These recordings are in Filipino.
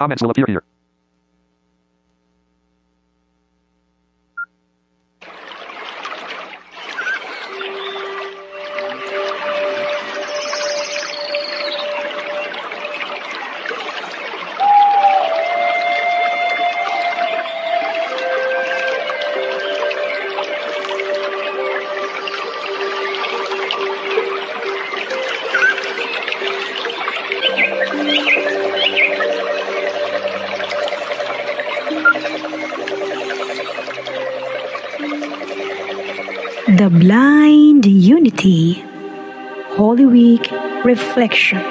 Comments will appear here. The Blind Unity Holy Week Reflection.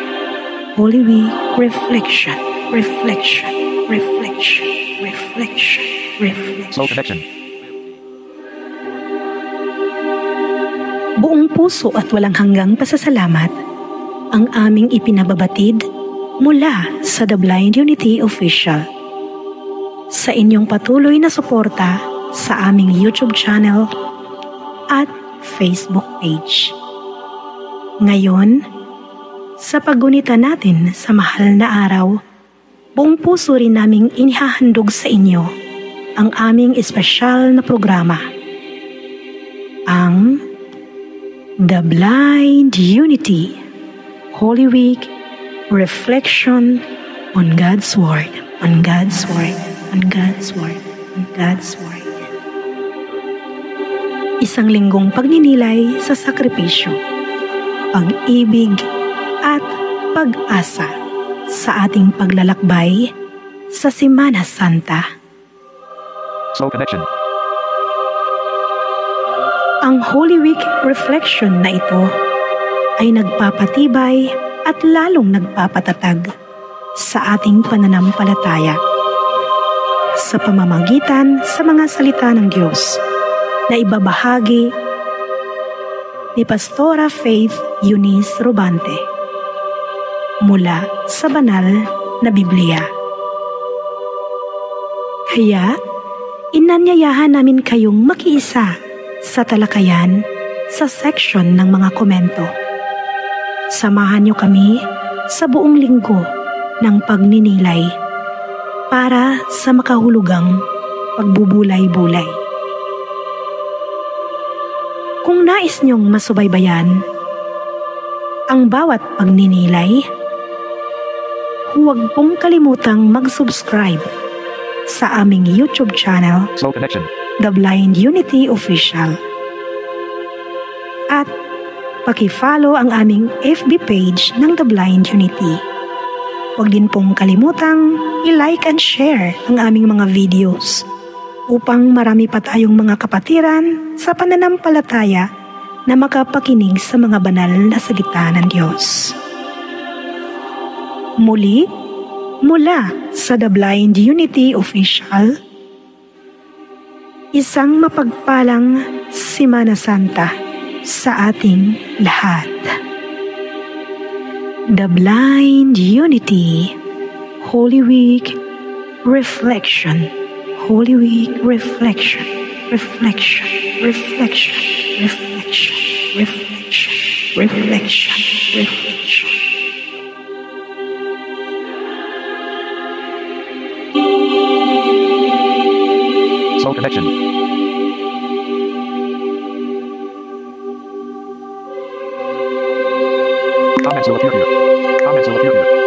Holy Week Reflection. Reflection. Reflection. Reflection. Reflection. Slow connection. Buong puso at walang hanggang pasasalamat ang aming ipinababatid mula sa The Blind Unity Official. Sa inyong patuloy na suporta sa aming YouTube channel at Facebook page. Ngayon, sa paggunita natin sa mahal na araw, buong puso rin naming inihahandog sa inyo ang aming espesyal na programa, ang The Blind Unity Holy Week Reflection on God's Word, on God's Word, on God's Word, on God's Word. Isang linggong pagninilay sa sakripisyo, pag-ibig at pag-asa sa ating paglalakbay sa Semana Santa. Slow connection. Ang Holy Week Reflection na ito ay nagpapatibay at lalong nagpapatatag sa ating pananampalataya sa pamamagitan sa mga salita ng Diyos na ibabahagi ni Pastora Faith Eunice Robante mula sa banal na Biblia. Kaya, inanyayahan namin kayong makiisa sa talakayan sa section ng mga komento. Samahan niyo kami sa buong linggo ng pagninilay para sa makahulugang pagbubulay-bulay. Kung nais niyong masubaybayan ang bawat pagninilay, huwag pong kalimutang mag-subscribe sa aming YouTube channel, Slow connection. The Blind Unity Official. At paki-follow ang aming FB page ng The Blind Unity. Huwag din pong kalimutang i-like and share ang aming mga videos upang marami pa tayong mga kapatiran sa pananampalataya na makapakinig sa mga banal na salita ng Diyos. Muli, mula sa The Blind Unity Official, isang mapagpalang Semana Santa sa ating lahat. The Blind Unity Holy Week Reflection. Holy Week Reflection. Reflection. Reflection. Reflection. Reflection. Reflection. Reflection. Slow connection. Comments will appear here. Comments will appear here.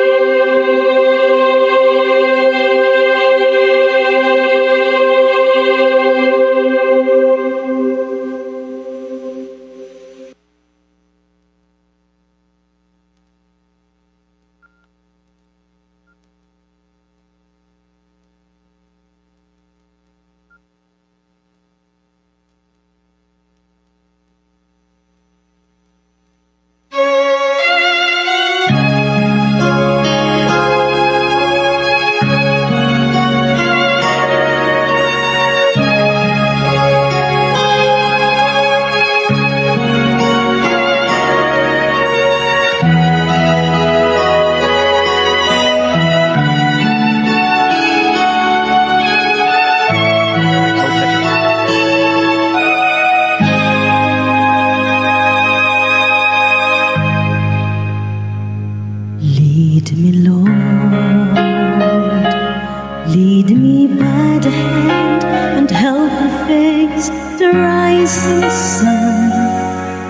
rising sun,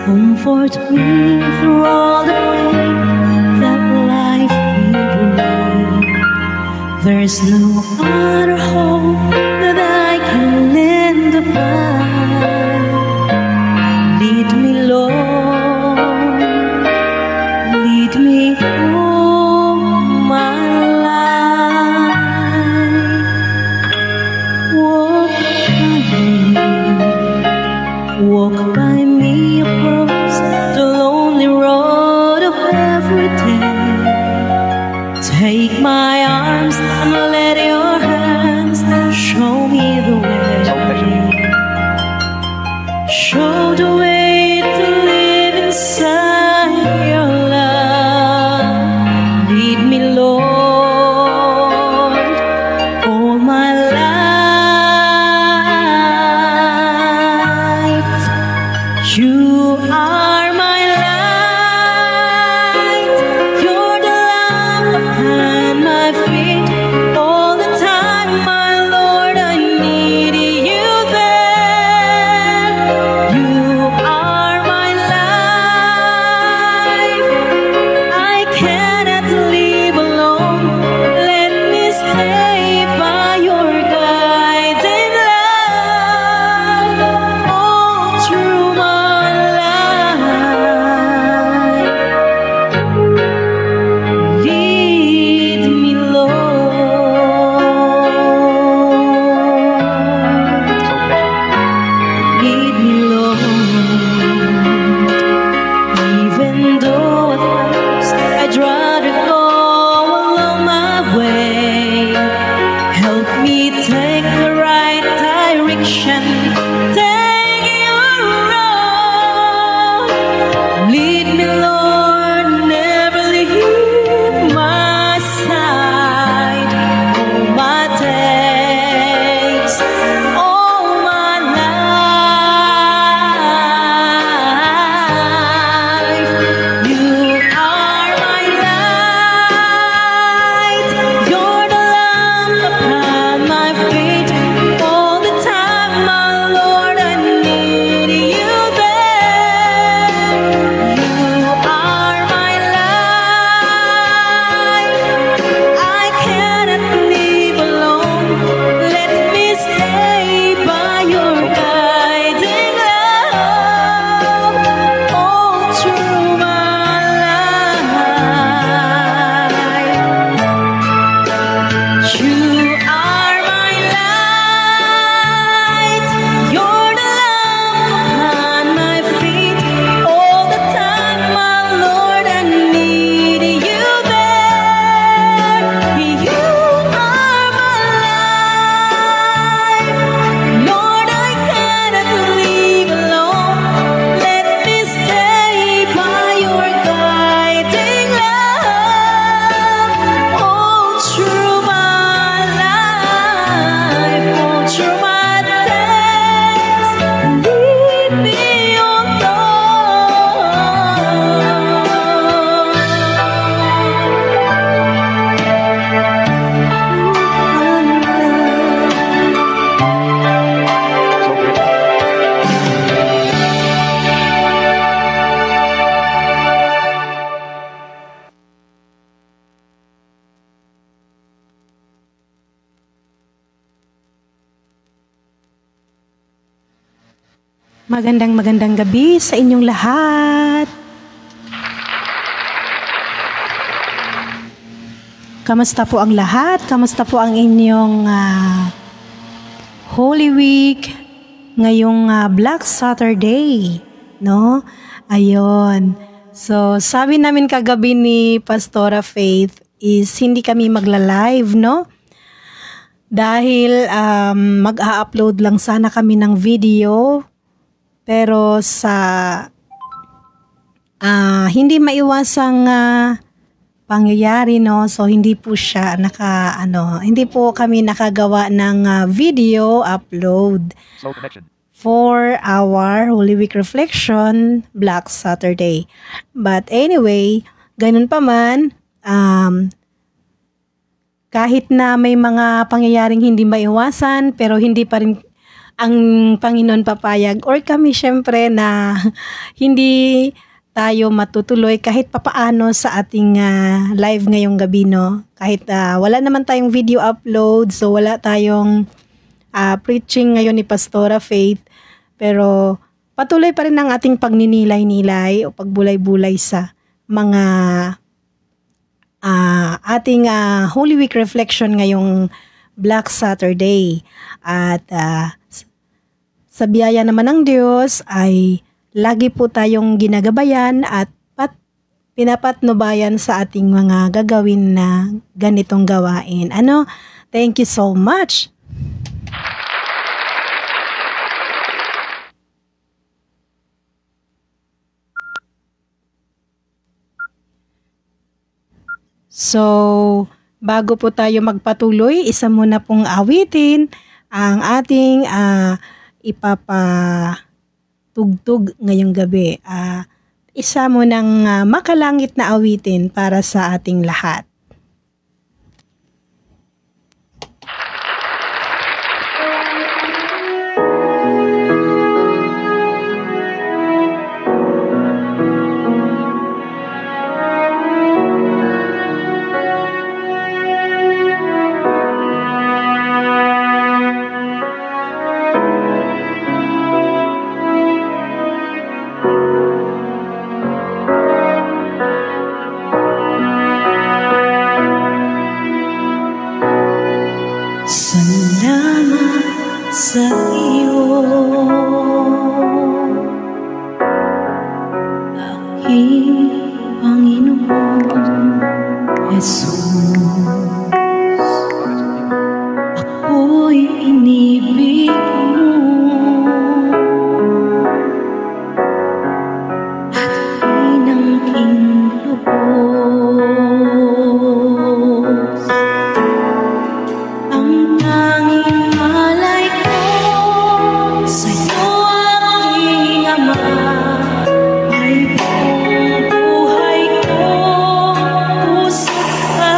comfort me through all the way that life may bring. There's no other hope that I can lend upon. Lead me, Lord, lead me all my life. Walk by me across the lonely road of every day. Take my arms and let your hands show me the way. Show the way to live inside your love. Lead me, Lord, all my life. You are my light. You're the lamp upon my feet. All the time, my Lord, I need you there. You are my life. I cannot live alone. Let me stay by your guiding love all through my life. Lead me, Lord. Lead me, Lord. Even though at first I'd rather go along my way, help me take the right direction. Take your road. Lead me, Lord, never leave my side. All my days, all my life. You are my light. You're the lamp upon my feet. All the time, my Lord, I need you there. You are my life. I cannot live alone. Let me stay by your guiding love all through my life. You are my light. You're the lamp upon my feet. All the time, my Lord, I need you there. You are my life. Lord, I cannot live alone. Let me stay by your guiding love all through my life, all through my days. Lead me, oh Magandang gabi sa inyong lahat. Kamusta po ang lahat? Kamusta po ang inyong Holy Week ngayong Black Saturday, no? Ayun. So, sabi namin kagabi ni Pastora Faith is hindi kami magla-live, no? Dahil mag-a-upload lang sana kami ng video. Pero sa hindi maiwasang pangyayari, no, so hindi po siya hindi po kami nakagawa ng video upload Slow connection. for our Holy Week Reflection Black Saturday. But anyway, ganun pa man, kahit na may mga pangyayaring hindi maiwasan, pero hindi pa rin ang Panginoon papayag or kami syempre na hindi tayo matutuloy kahit papaano sa ating live ngayong gabi, no? Kahit wala naman tayong video upload, so wala tayong preaching ngayon ni Pastora Faith, pero patuloy pa rin ang ating pagninilay-nilay o pagbulay-bulay sa mga ating Holy Week reflection ngayong Black Saturday. At sa biyaya naman ng Diyos ay lagi po tayong ginagabayan at pinapatnubayan sa ating mga gagawin na ganitong gawain. Thank you so much. So, bago po tayo magpatuloy, isa muna pong awitin ang ating ipapatugtog ngayong gabi. Isa munang makalangit na awitin para sa ating lahat. Salamat sa iyo, aking Panginoon Jesus. Ako'y inibig mo at pinangking lubos. Ang tanging malay ko sa'yo, aking Ama, ay buong buhay ko, puso't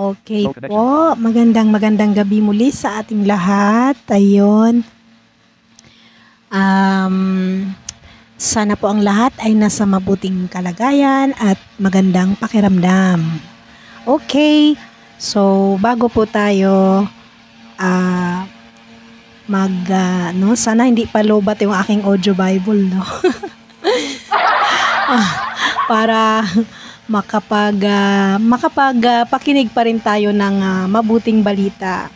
Okay So connection. po, magandang gabi muli sa ating lahat. Ayun. Sana po ang lahat ay nasa mabuting kalagayan at magandang pakiramdam. Okay, so bago po tayo sana hindi pa lobat yung aking audio Bible, no? Para pakinig pa rin tayo ng mabuting balita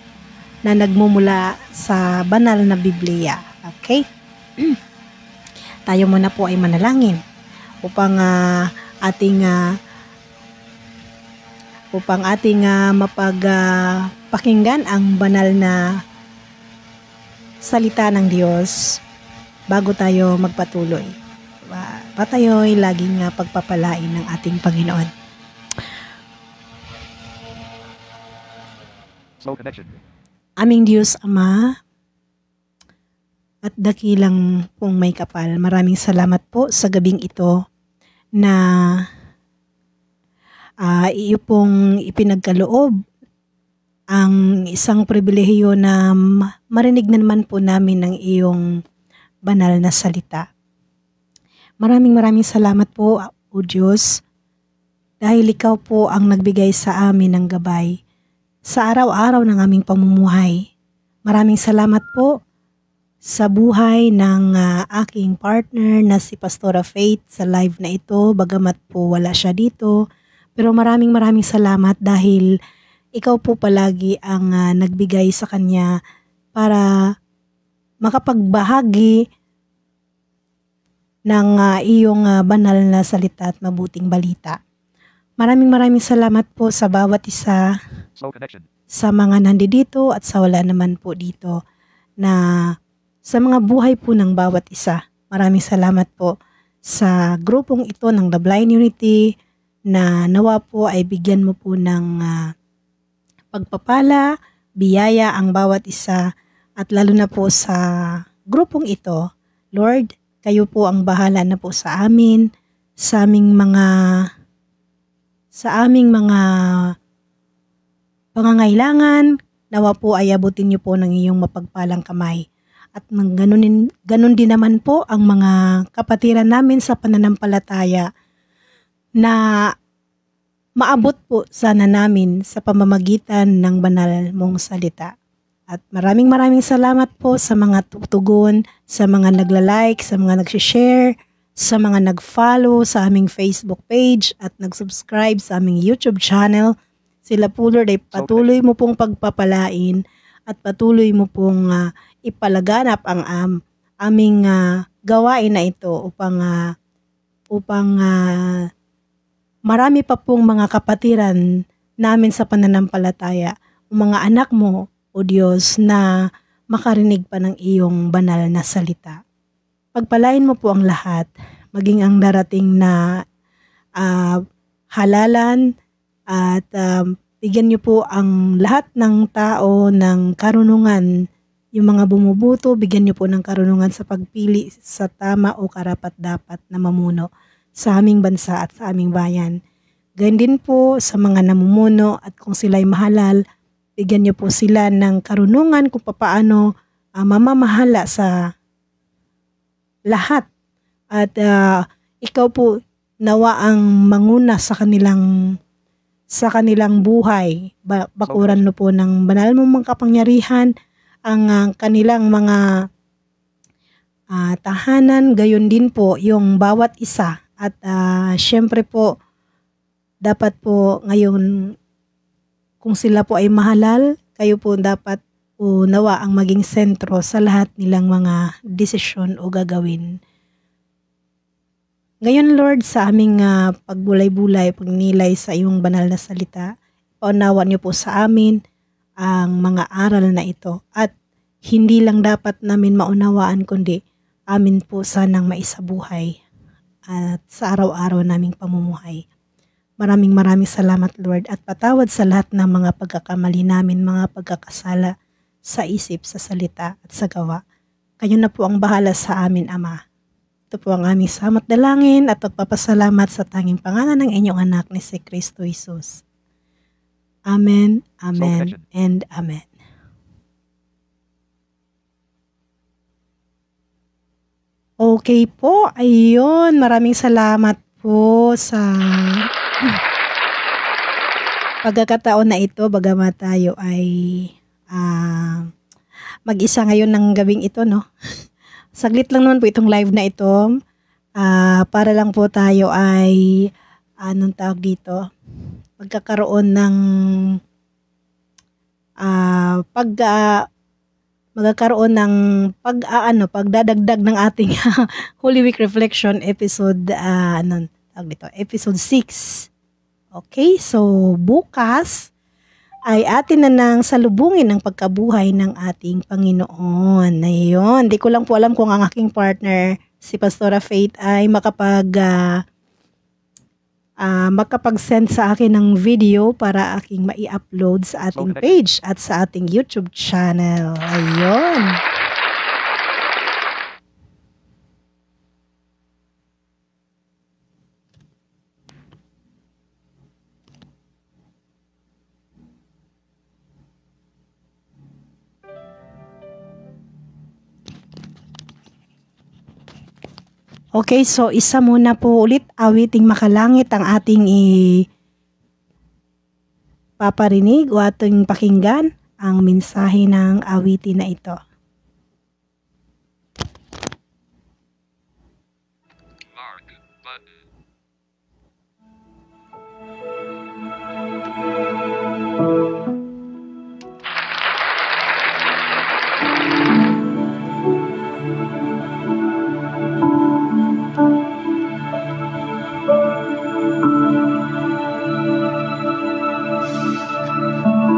na nagmumula sa banal na Biblia. Okay? Tayo muna po ay manalangin upang ating mapagpakinggan ang banal na salita ng Diyos bago tayo magpatuloy. Tayo'y laging pagpapalain ng ating Panginoon. Slow connection. Aming Diyos Ama at dakilang pong may kapal, maraming salamat po sa gabing ito na iyo pong ipinagkaloob ang isang pribilehiyo na marinig na naman po namin ng iyong banal na salita. Maraming salamat po, O Diyos, dahil ikaw po ang nagbigay sa amin ng gabay sa araw-araw ng aming pamumuhay. Maraming salamat po sa buhay ng aking partner na si Pastora Faith sa live na ito, bagamat po wala siya dito. Pero maraming salamat dahil ikaw po palagi ang nagbigay sa kanya para makapagbahagi ng iyong banal na salita at mabuting balita. Maraming salamat po sa bawat isa, Slow connection. sa mga nandito at sa wala naman po dito, na sa mga buhay po ng bawat isa. Maraming salamat po sa grupong ito ng The Blind Unity na nawa po ay bigyan mo po ng pagpapala, biyaya ang bawat isa, at lalo na po sa grupong ito. Lord, kayo po ang bahala na po sa amin, sa aming mga pangangailangan. Nawa po ay abutin niyo po ng iyong mapagpalang kamay. At ganun din naman po ang mga kapatiran namin sa pananampalataya na maabot po sana namin sa pamamagitan ng banal mong salita. At maraming salamat po sa mga tutugon, sa mga nagla-like, sa mga nag-share, sa mga nag-follow sa aming Facebook page at nag-subscribe sa aming YouTube channel. Sila po, Lord, ay patuloy mo pong pagpapalain at patuloy mo pong ipalaganap ang aming gawain na ito upang marami pa pong mga kapatiran namin sa pananampalataya, o mga anak mo, O Diyos, na makarinig pa ng iyong banal na salita. Pagpalain mo po ang lahat, maging ang darating na halalan, at bigyan niyo po ang lahat ng tao ng karunungan. Yung mga bumubuto, bigyan niyo po ng karunungan sa pagpili sa tama o karapat-dapat na mamuno sa aming bansa at sa aming bayan. Ganyan din po sa mga namumuno, at kung sila'y mahalal, bigyan niyo po sila ng karunungan kung paano mamamahala sa lahat. At ikaw po nawa ang manguna sa kanilang buhay. Bakuran mo po ng banal mong mga kapangyarihan ang kanilang mga tahanan, gayon din po yung bawat isa. At syempre po, dapat po ngayon, kung sila po ay mahalal, kayo po dapat po nawa ang maging sentro sa lahat nilang mga desisyon o gagawin. Ngayon, Lord, sa aming pagbulay-bulay, pagnilay sa iyong banal na salita, paunawan niyo po sa amin ang mga aral na ito. At hindi lang dapat namin maunawaan, kundi amin po sanang maisabuhay at sa araw-araw naming pamumuhay. Maraming salamat, Lord, at patawad sa lahat ng mga pagkakamali namin, mga pagkakasala sa isip, sa salita at sa gawa. Kayo na po ang bahala sa amin, Ama. Ito po ang aming salamat dalangin at pagpapasalamat sa tanging pangalan ng inyong anak ni si Kristo Jesus. Amen, amen, connection. and amen. Okay po, ayun. Maraming salamat po sa pagkakataon na ito. Bagamat tayo ay mag-isa ngayon ng gabing ito, no? Saglit lang naman po itong live na ito. Para lang po tayo ay, anong tawag dito? Magkakaroon ng magkakaroon ng pagdadagdag ng ating Holy Week Reflection episode episode 6. Okay, so bukas ay atin na nang salubungin ang pagkabuhay ng ating Panginoon. Ayun, di ko lang po alam kung ang aking partner si Pastora Faith ay makapag-send sa akin ng video para aking mai-upload sa ating page at sa ating YouTube channel. Ayun. Okay, so isa muna po ulit awiting makalangit ang ating paparinig o ating pakinggan ang mensahe ng awitin na ito. Mark button.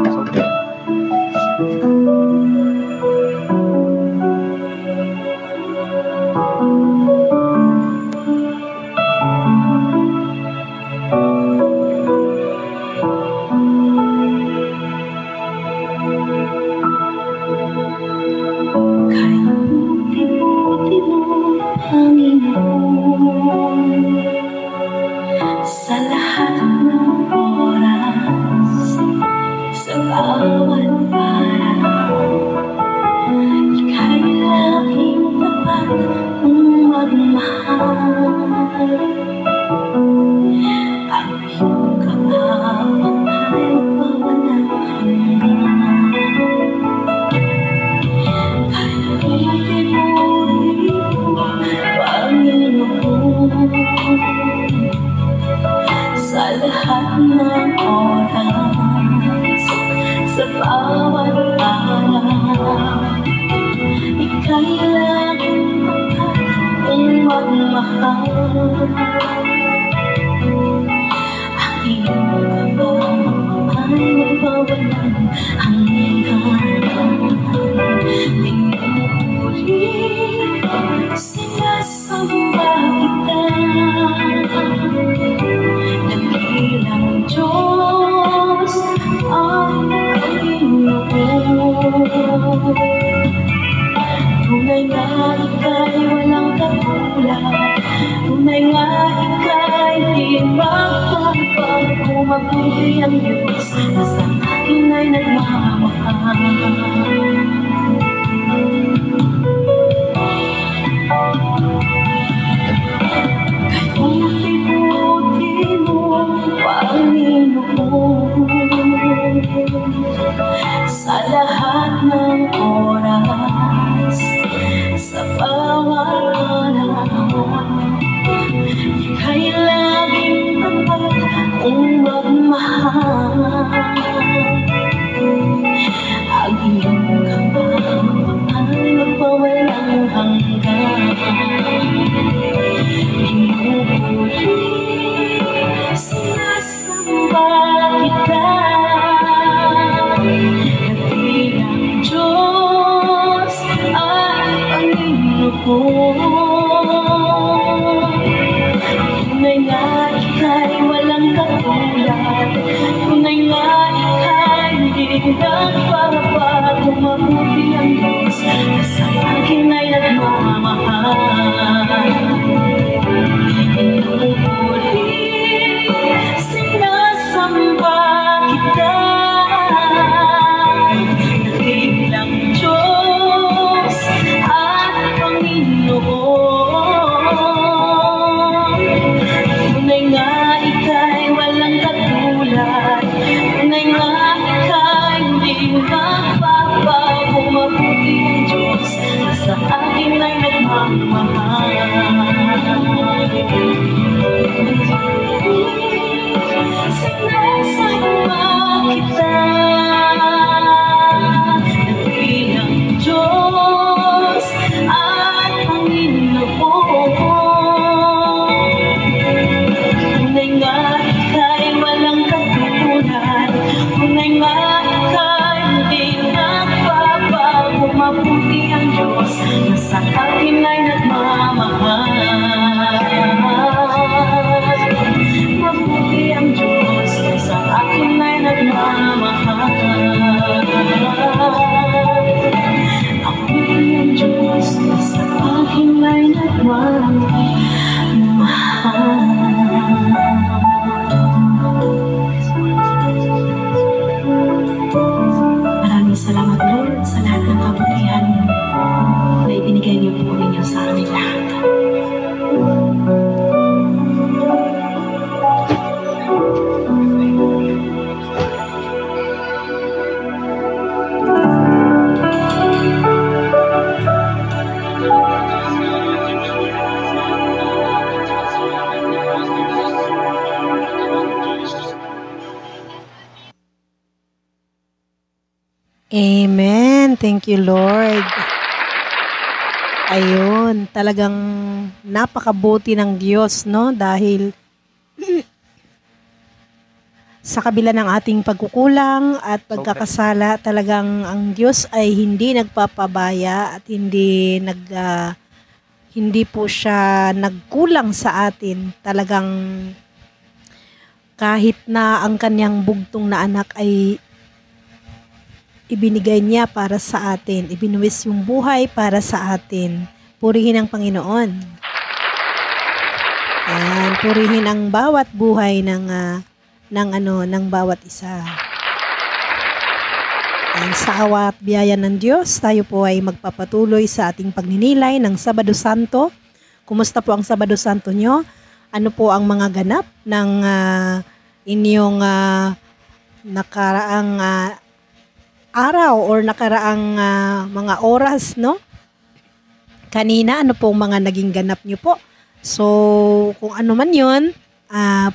So connection. Buti-buti mo, Panginoon, sa lahat ng oras, sa bawat araw, ika'y laging tapat kong magmahal. Ang iyong kapapagmahal walang hanggan. Buti-buti mo, Panginoon, sa lahat ng oras, sa bawat araw, ika'y laging tapat kong magmahal. Ang iyong kapapagmahal walang hanggan. Pinupuri, sinasamba kita, dakilang Diyos ang Panginoon. Tunay nga ika'y walang katulad, tunay nga ika'y di magpapag. Mabuti ang Diyos na sa akin ay nagmamahal. Buti-buti mo, Panginoon, sa lahat ng oras, sa bawat araw, ika'y laging tapat kong magmahal. Ang iyong kapapagmahal walang hanggan. Pinupuri, sinasamba kita, dakilang Diyos at Panginoon. Tunay nga ika'y walang katulad, tunay nga ika'y di nagpapag. Mabuti ang Diyos na sa akin ay nagmamahal. Pinupuri, sinasamba kita, sa akin ay nagmamahal. Mabuti ang Diyos na sa akin ay nagmamahal. Mabuti ang Diyos na sa akin ay nagmamahal. Maraming salamat, Lord, sa lahat ng kabutihan na ibinigay niyo po ninyo sa aming lahat. Amen. Thank you, Lord. Ayun, talagang napakabuti ng Diyos, no? Dahil sa kabila ng ating pagkukulang at pagkakasala, talagang ang Diyos ay hindi nagpapabaya at hindi po siya nagkulang sa atin. Talagang kahit na ang kanyang bugtong na anak ay ibinigay niya para sa atin, ibinuwis yung buhay para sa atin. Purihin ang Panginoon. Ayan, purihin ang bawat buhay ng bawat isa. Ayan, sa awa at biyaya ng Diyos, tayo po ay magpapatuloy sa ating pagninilay ng Sabado Santo. Kumusta po ang Sabado Santo nyo? Ano po ang mga ganap ng inyong nakaraang araw or nakaraang mga oras, no? Kanina, ano pong mga naging ganap nyo po? So, kung ano man yun,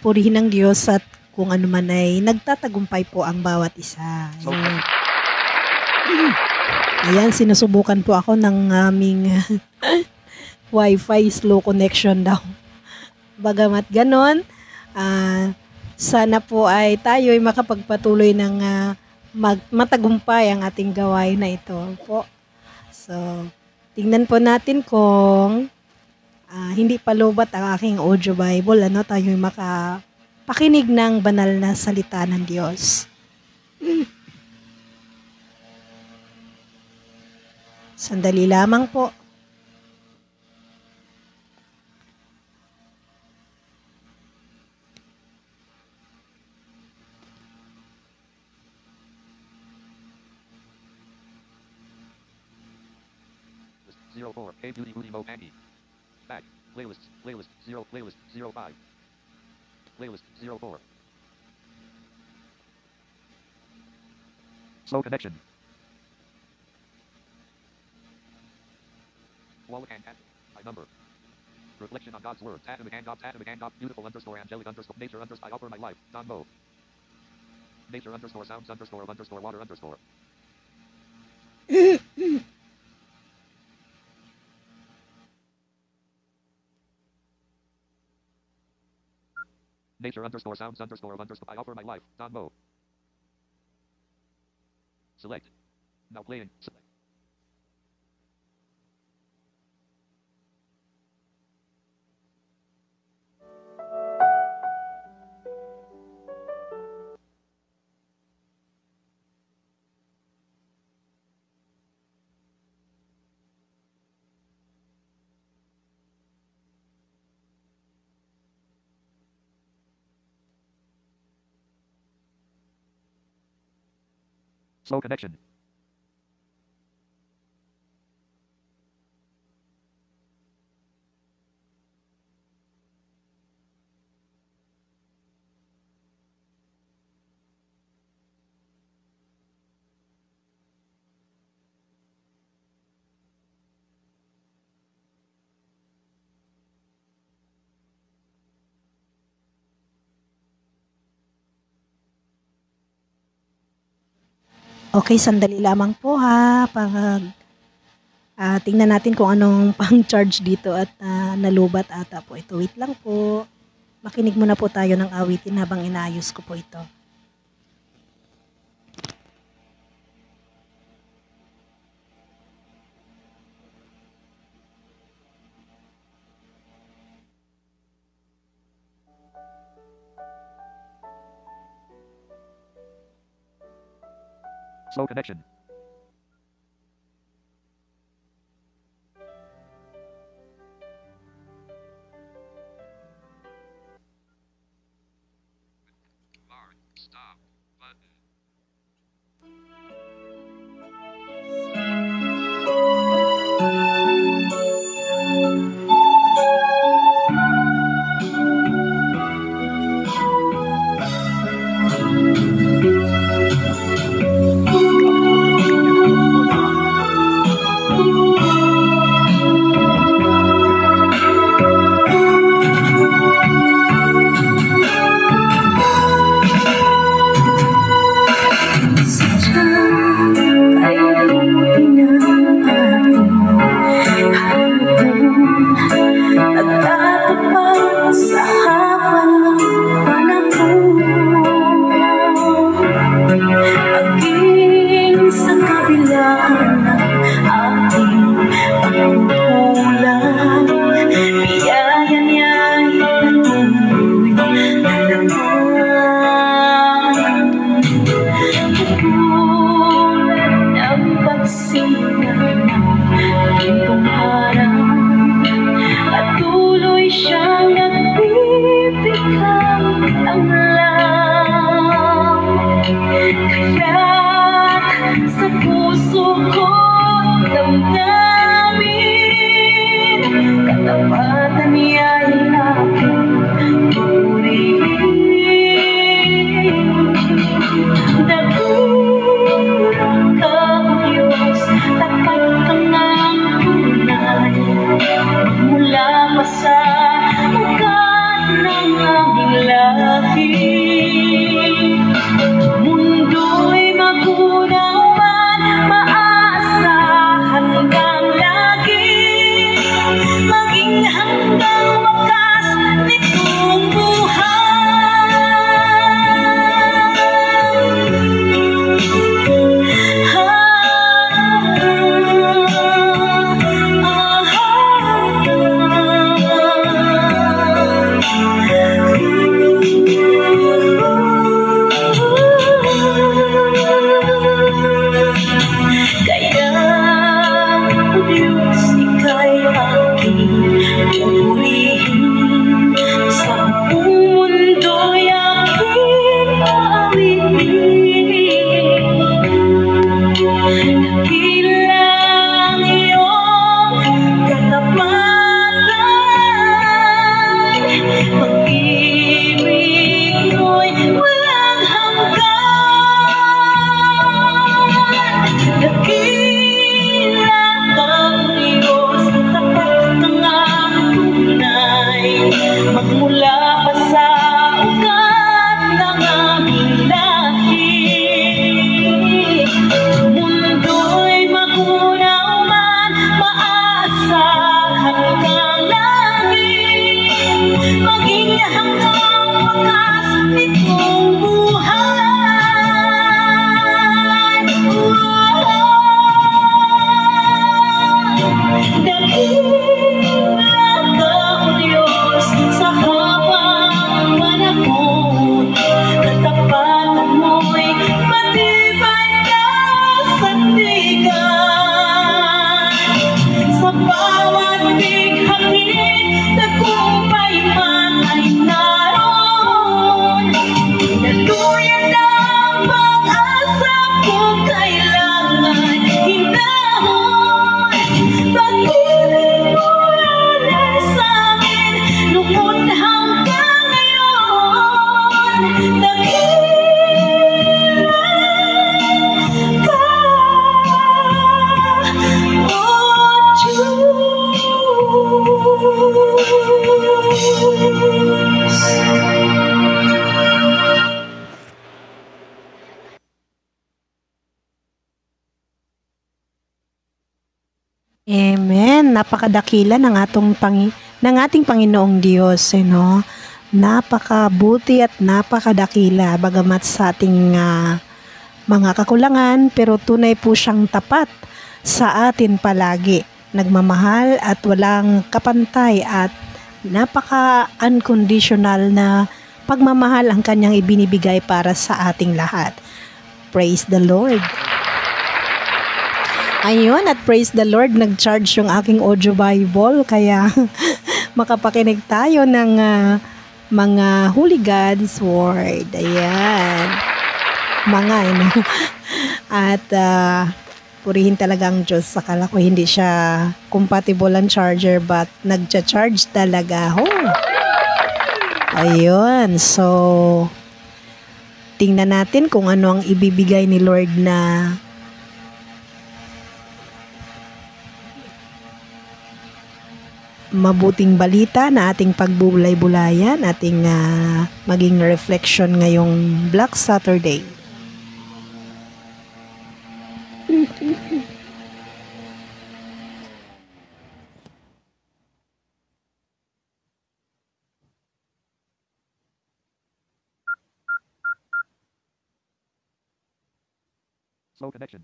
purihin ng Diyos at kung ano man ay nagtatagumpay po ang bawat isa. Ayan, sinusubukan po ako ng aming Wi-Fi slow connection daw. Bagamat ganon, sana po ay tayo ay makapagpatuloy ng matagumpay ang ating gawain na ito po. So, tingnan po natin kung hindi pa lobat ang aking audio Bible, tayo makapakinig ng banal na salita ng Diyos. Sandali lamang po. Zero 4. Hey Beauty Booty Mo Panty. Back. Playlist 05. Playlist 04. Slow connection. Wall and I number. Reflection on God's word. Atomic and God. Beautiful underscore angelic underscore nature underscore I offer my life. Don Mo. Nature underscore sounds underscore water underscore. Nature underscore sounds underscore I offer my life. Don Mo. Select. Now playing. Select. Slow connection. Okay, sandali lamang po ha. Tingnan natin kung anong pang-charge dito at nalubat ata po ito. Wait lang po. Makinig muna po tayo ng awitin habang inaayos ko po ito. Slow connection. Mark, stop. Button. Ay buti ng ating hapon nagtatapos sa habang panahon. Maging sa kabila ng ating pagkukulang, biyaya niya'y patuloy na naman. Ng pagsinag ng gintong harap at tuloy siyang nagbibigay ng lang. Kaya't sa puso ko't damdamin, katapatan niya'y aking purihin. Dakilang ka, O Diyos, tapat kang ang tunay, magmula pa sa ugat ng aming lahi. Mundo'y magunaw man, maaasahan kang lagi, maging hanggang wakas nitong buhay. Kaya, O Diyos, ika'y aking purihin, sa buong mundo'y aking awitin. Dakilang iyong katapatan, pag-ibig mo'y walang hanggan. Dakilang ka, O Diyos, tapat kang ang tunay, magmula pa sa ugat ng aming lahi. Mundo'y magunaw man, maaasahan kang lagi, maging hanggang wakas nitong buhay. Dakilang ka, O Diyos, sa habang panahon, katapatan mo'y matibay na sandigan. Sa bawat bighangin, tagumpay man ay naroon, naluyan ang pag-asa kung kailangan hinahon. Pag-ibig mo ay sa amin, lubos hanggang ngayon. Dakilang ka, O Diyos. Amen. Napakadakila ng ating Panginoong Diyos, no? Napakabuti at napakadakila bagamat sa ating mga kakulangan, pero tunay po siyang tapat sa atin palagi. Nagmamahal at walang kapantay at napaka-unconditional na pagmamahal ang kanyang ibinibigay para sa ating lahat. Praise the Lord. Ayun, at praise the Lord, nag-charge yung aking audio Bible. Kaya makapakinig tayo ng mga Holy God's Word. Ayan. Mga, ano. At purihin talaga ang Diyos. Akala ko hindi siya compatible ang charger, but nagcha-charge talaga. Oh. Ayun. So, tingnan natin kung ano ang ibibigay ni Lord na mabuting balita na ating pagbulay-bulayan, ating maging reflection ngayong Black Saturday. Slow connection.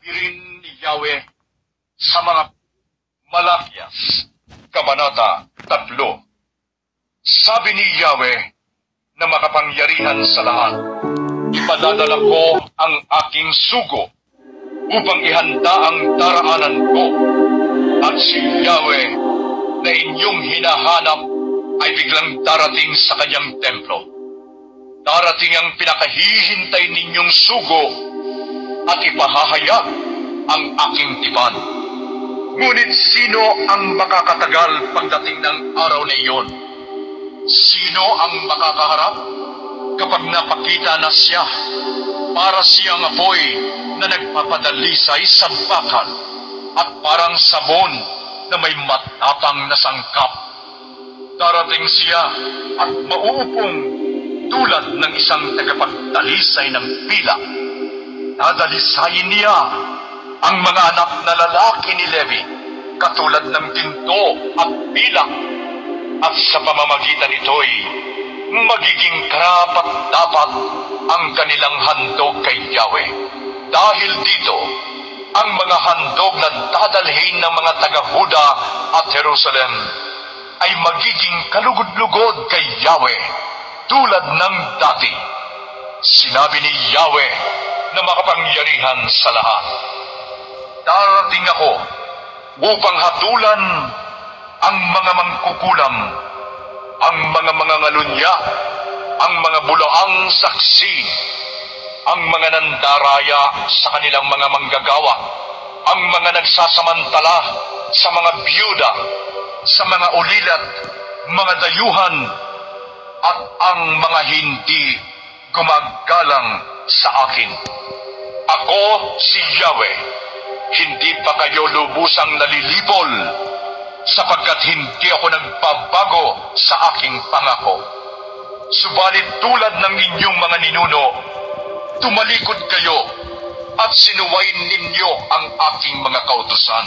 Pirin ni Yahweh sa mga Malakias, Kabanata 3. Sabi ni Yahweh na makapangyarihan sa lahat, ipadadala ko ang aking sugo upang ihanda ang daraanan ko, at si Yahweh na inyong hinahanap ay biglang darating sa kanyang templo. Darating ang pinakahihintay ninyong sugo at ipahahayag ang aking tipan. Ngunit sino ang makakatagal pagdating ng araw na iyon? Sino ang makakaharap kapag napakita na siya para siyang apoy na nagpapadalisay sa bakal at parang sabon na may matapang na sangkap? Darating siya at mauupong tulad ng isang tagapagdalisay ng pila. Dadalisayin niya ang mga anak na lalaki ni Levi, katulad ng ginto at pilak. At sa pamamagitan nito'y magiging karapat-dapat ang kanilang handog kay Yahweh. Dahil dito, ang mga handog na dadalhin ng mga taga-Huda at Jerusalem ay magiging kalugod-lugod kay Yahweh, tulad ng dati. Sinabi ni Yahweh na makapangyarihan sa lahat, darating ako upang hatulan ang mga mangkukulam, ang mga mangangalunya, ang mga bulaang saksi, ang mga nandaraya sa kanilang mga manggagawa, ang mga nagsasamantala sa mga biyuda, sa mga ulilat, mga dayuhan, at ang mga hindi gumagalang sa akin. Ako si Yahweh, hindi pa kayo lubusang nalilibol, sapagkat hindi ako nagbabago sa aking pangako. Subalit tulad ng inyong mga ninuno, tumalikod kayo at sinuwain ninyo ang aking mga kautusan.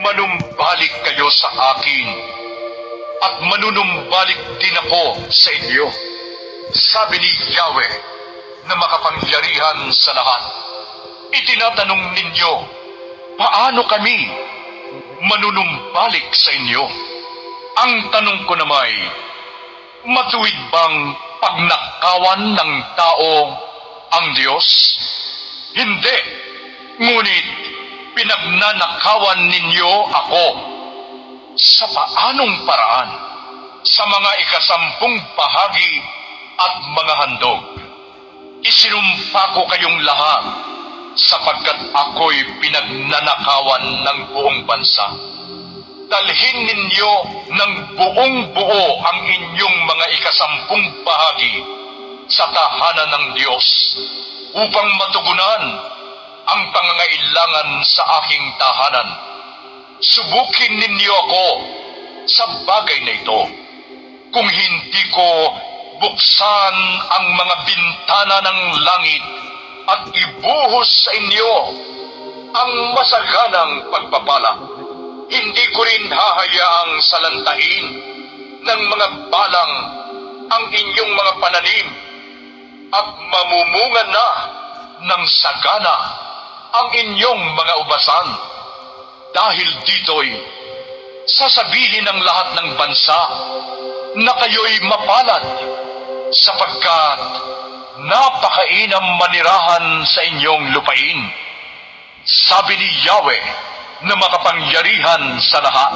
Manumbalik kayo sa akin at manunumbalik din ako sa inyo. Sabi ni Yahweh na makapangyarihan sa lahat. Itinatanong ninyo, paano kami manunumbalik sa inyo? Ang tanong ko naman, matuwid bang pagnakawan ng tao ang Diyos? Hindi. Ngunit pinagnanakawan ninyo ako. Sa paanong paraan? Sa mga ikasampung bahagi at mga handog. Isinumpa ko kayong lahat sapagkat ako'y pinagnanakawan ng buong bansa. Dalhin ninyo ng buong buo ang inyong mga ikasampung bahagi sa tahanan ng Diyos upang matugunan ang pangangailangan sa aking tahanan. Subukin ninyo ako sa bagay na ito. Kung hindi ko buksan ang mga bintana ng langit at ibuhos sa inyo ang masaganang pagpapala, hindi ko rin hahayaang salantain ng mga balang ang inyong mga pananim at mamumunga na ng sagana ang inyong mga ubasan. Dahil dito'y sasabihin ng lahat ng bansa na kayo'y mapalad sapagkat napakainam manirahan sa inyong lupain. Sabi ni Yahweh na makapangyarihan sa lahat,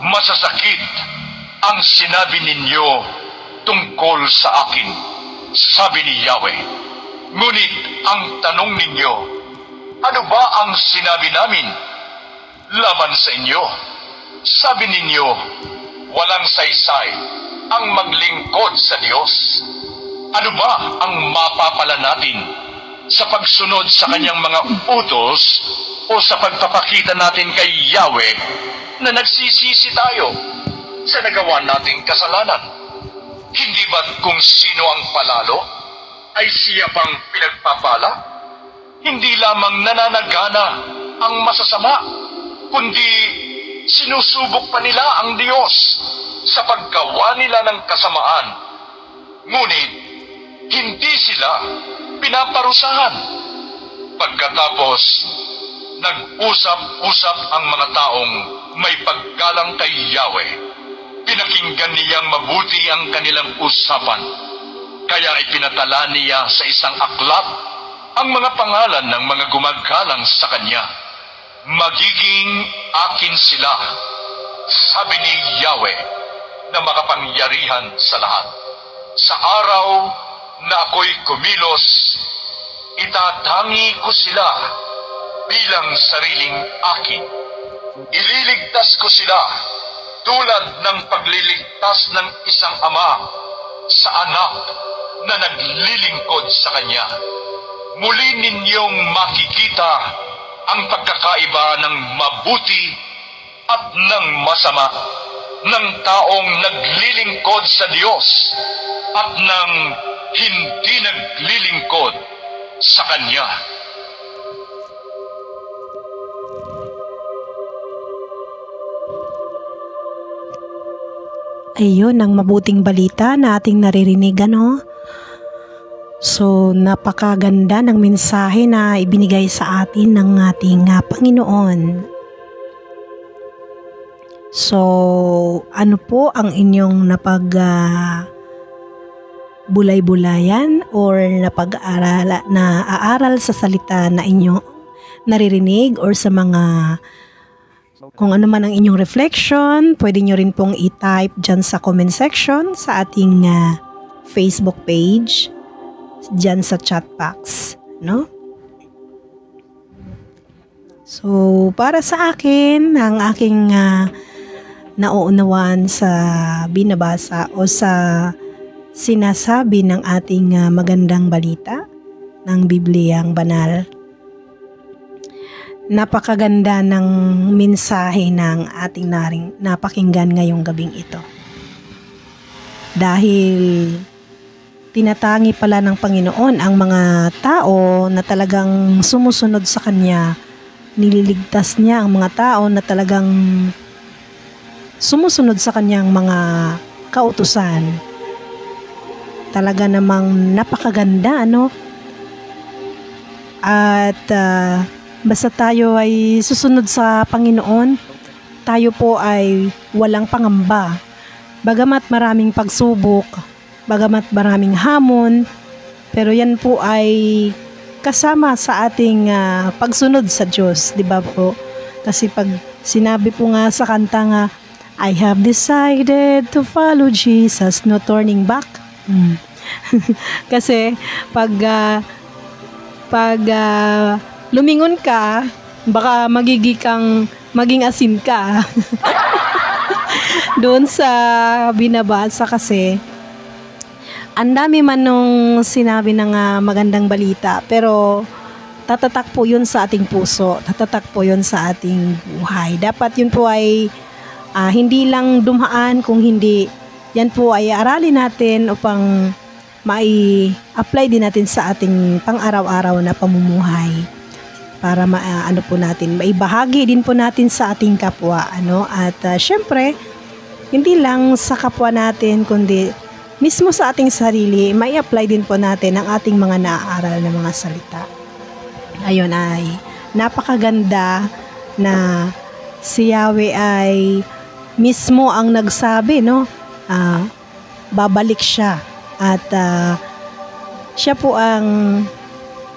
masasakit ang sinabi ninyo tungkol sa akin, sabi ni Yahweh. Ngunit ang tanong ninyo, ano ba ang sinabi namin laban sa inyo? Sabi ninyo, walang saysay ang maglingkod sa Diyos. Ano ba ang mapapala natin sa pagsunod sa kanyang mga utos o sa pagpapakita natin kay Yahweh na nagsisisi tayo sa nagawa nating kasalanan? Hindi ba't kung sino ang palalo ay siya pang pinagpapala? Hindi lamang nananagana ang masasama, kundi sinusubok pa nila ang Diyos sa paggawa nila ng kasamaan. Ngunit hindi sila pinaparusahan. Pagkatapos, nag-usap-usap ang mga taong may paggalang kay Yahweh. Pinakinggan niyang mabuti ang kanilang usapan. Kaya ipinatala niya sa isang aklat ang mga pangalan ng mga gumagalang sa kanya. Magiging akin sila, sabi ni Yahweh na makapangyarihan sa lahat. Sa araw na ako'y kumilos, itatangi ko sila bilang sariling akin. Ililigtas ko sila tulad ng pagliligtas ng isang ama sa anak na naglilingkod sa kanya. Muli ninyong makikita ang pagkakaiba ng mabuti at ng masama, ng taong naglilingkod sa Diyos at ng hindi naglilingkod sa Kanya. Ayun ang mabuting balita na ating naririnig, ano? So, napakaganda ng mensahe na ibinigay sa atin ng ating Panginoon. So, ano po ang inyong bulay-bulayan or aaral sa salita na inyong naririnig or sa mga kung ano man ang inyong reflection, pwede nyo rin pong i-type dyan sa comment section sa ating Facebook page, dyan sa chat box, no? So, para sa akin, ang aking nauunawan sa binabasa o sa sinasabi ng ating magandang balita ng Bibliang Banal, napakaganda ng mensahe ng ating napakinggan ngayong gabing ito. Dahil tinatangi pala ng Panginoon ang mga tao na talagang sumusunod sa Kanya. Nililigtas niya ang mga tao na talagang sumusunod sa Kanyang mga kautusan. Talaga namang napakaganda, ano? At basta tayo ay susunod sa Panginoon, tayo po ay walang pangamba. Bagamat maraming pagsubok, bagamat maraming hamon, pero yan po ay kasama sa ating pagsunod sa Diyos, di ba po? Kasi pag sinabi po nga sa kanta nga, I have decided to follow Jesus, no turning back. Kasi pag lumingon ka, baka maging asin ka. Doon sa binabasa kasi, ang dami man nung sinabi ng magandang balita, pero tatatak po yun sa ating puso, tatatak po yun sa ating buhay. Dapat yun po ay hindi lang dumaan, kung hindi, yan po ay aralin natin upang mai-apply din natin sa ating pang-araw-araw na pamumuhay. para ano po natin, maibahagi din po natin sa ating kapwa, ano? At syempre, hindi lang sa kapwa natin, kundi mismo sa ating sarili, may apply din po natin ang ating mga naaaral na mga salita. Ayun ay napakaganda na si Yahweh ay mismo ang nagsabi, no? Babalik siya at siya po ang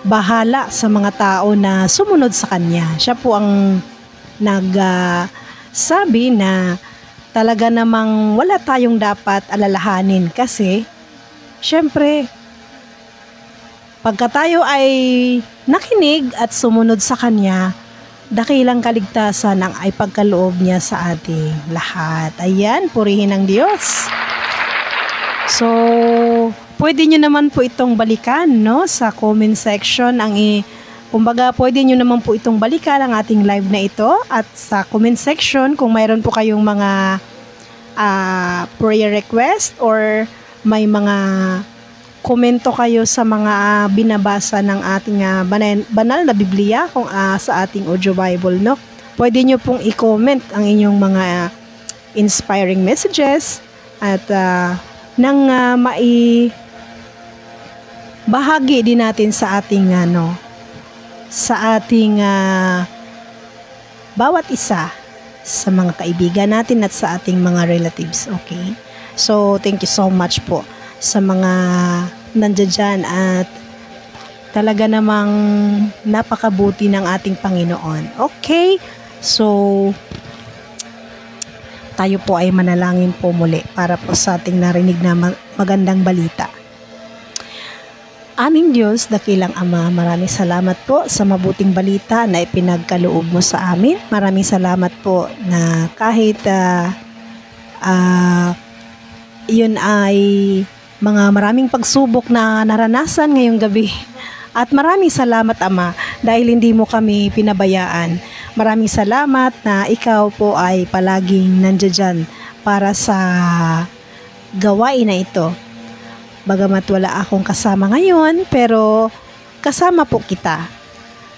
bahala sa mga tao na sumunod sa kanya. Siya po ang nagsabi na talaga namang wala tayong dapat alalahanin kasi syempre pagka tayo ay nakinig at sumunod sa kanya, dakilang kaligtasan ang ay pagkaloob niya sa ating lahat. Ayan, purihin ang Diyos. So, pwede nyo naman po itong balikan, no? Sa comment section, kumbaga, pwede nyo naman po itong balikan ang ating live na ito. At sa comment section, kung mayroon po kayong mga prayer request or may mga komento kayo sa mga binabasa ng ating banal na Biblia kung sa ating audio Bible, no? Pwede nyo pong i-comment ang inyong mga inspiring messages at nang bahagi din natin sa ating bawat isa sa mga kaibigan natin at sa ating mga relatives. Okay? So, thank you so much po sa mga nandiyan at talaga namang napakabuti ng ating Panginoon. Okay? So, tayo po ay manalangin po muli para po sa ating narinig na magandang balita. Aming Diyos, dakilang Ama, maraming salamat po sa mabuting balita na ipinagkaloob mo sa amin. Maraming salamat po na kahit yun ay mga maraming pagsubok na naranasan ngayong gabi. At maraming salamat, Ama, dahil hindi mo kami pinabayaan. Maraming salamat na ikaw po ay palaging nandiyan para sa gawain na ito. Bagamat wala akong kasama ngayon, pero kasama po kita.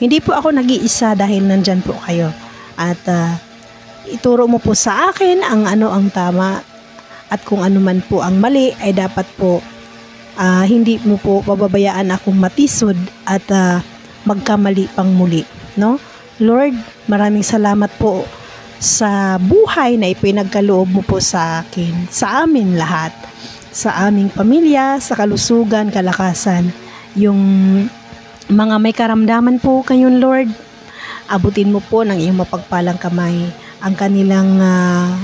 Hindi po ako nag-iisa dahil nandyan po kayo. At ituro mo po sa akin ang ano ang tama at kung ano man po ang mali ay dapat po hindi mo po pababayaan akong matisod at magkamali pang muli, no? Lord, maraming salamat po sa buhay na ipinagkaloob mo po sa akin, sa amin lahat, sa aming pamilya, sa kalusugan, kalakasan. Yung mga may karamdaman po kayon, Lord, abutin mo po ng iyong mapagpalang kamay. Ang kanilang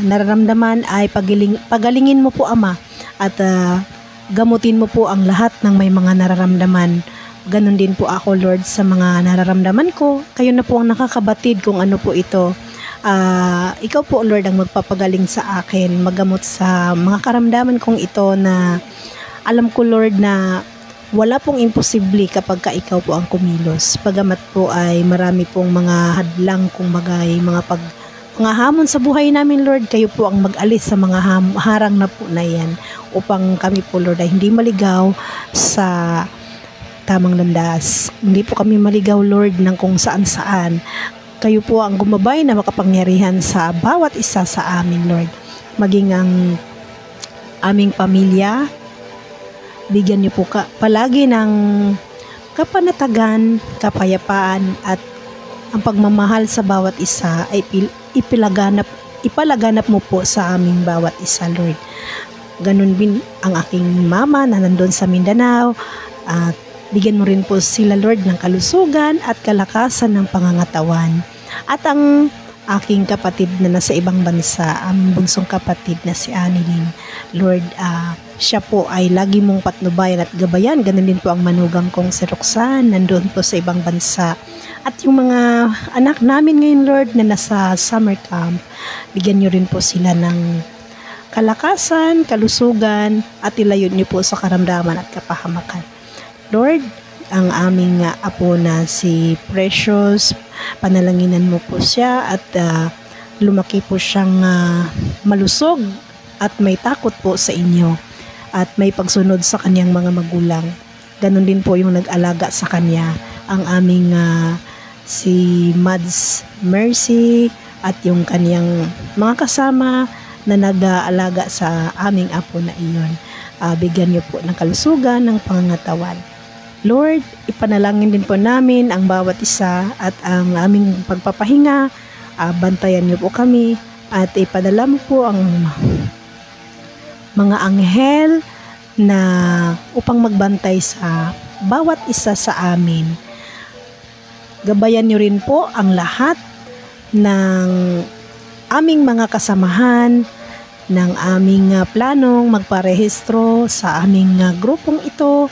nararamdaman ay pagalingin mo po, Ama, at gamutin mo po ang lahat ng may mga nararamdaman. Ganon din po ako, Lord, sa mga nararamdaman ko. Kayo na po ang nakakabatid kung ano po ito. Ikaw po, Lord, ang magpapagaling sa akin, magamot sa mga karamdaman kong ito na alam ko, Lord, na wala pong imposible kapag ikaw po ang kumilos. Pagamat po ay marami pong mga hadlang kung bagay, mga hamon sa buhay namin, Lord, kayo po ang mag-alis sa mga harang na po na yan upang kami po, Lord, ay hindi maligaw sa tamang landas. Hindi po kami maligaw, Lord, ng kung saan-saan. Kayo po ang gumabay na makapangyarihan sa bawat isa sa amin, Lord. Maging ang aming pamilya, bigyan niyo po palagi ng kapanatagan, kapayapaan at ang pagmamahal sa bawat isa ay ipalaganap mo po sa aming bawat isa, Lord. Ganun din ang aking mama na nandun sa Mindanao at bigyan mo rin po sila, Lord, ng kalusugan at kalakasan ng pangangatawan. At ang aking kapatid na nasa ibang bansa, ang bunsong kapatid na si Annalyn, Lord, siya po ay lagi mong patnubayan at gabayan. Ganun din po ang manugang kong si Roxanne, nandun po sa ibang bansa. At yung mga anak namin ngayon, Lord, na nasa summer camp, bigyan niyo rin po sila ng kalakasan, kalusugan, at ilayon niyo po sa karamdaman at kapahamakan. Lord, ang aming apo na si Precious, panalanginan mo po siya at lumaki po siyang malusog at may takot po sa inyo at may pagsunod sa kanyang mga magulang. Ganon din po yung nag-alaga sa kanya, ang aming si Mads Mercy at yung kaniyang mga kasama na nag-aalaga sa aming apo na iyon. Bigyan niyo po ng kalusugan, ng pangangatawan. Lord, ipanalangin din po namin ang bawat isa at ang aming pagpapahinga. Bantayan niyo po kami at ipadala mo po ang mga anghel na upang magbantay sa bawat isa sa amin. Gabayan niyo rin po ang lahat ng aming mga kasamahan, ng aming planong magparehistro sa aming grupong ito.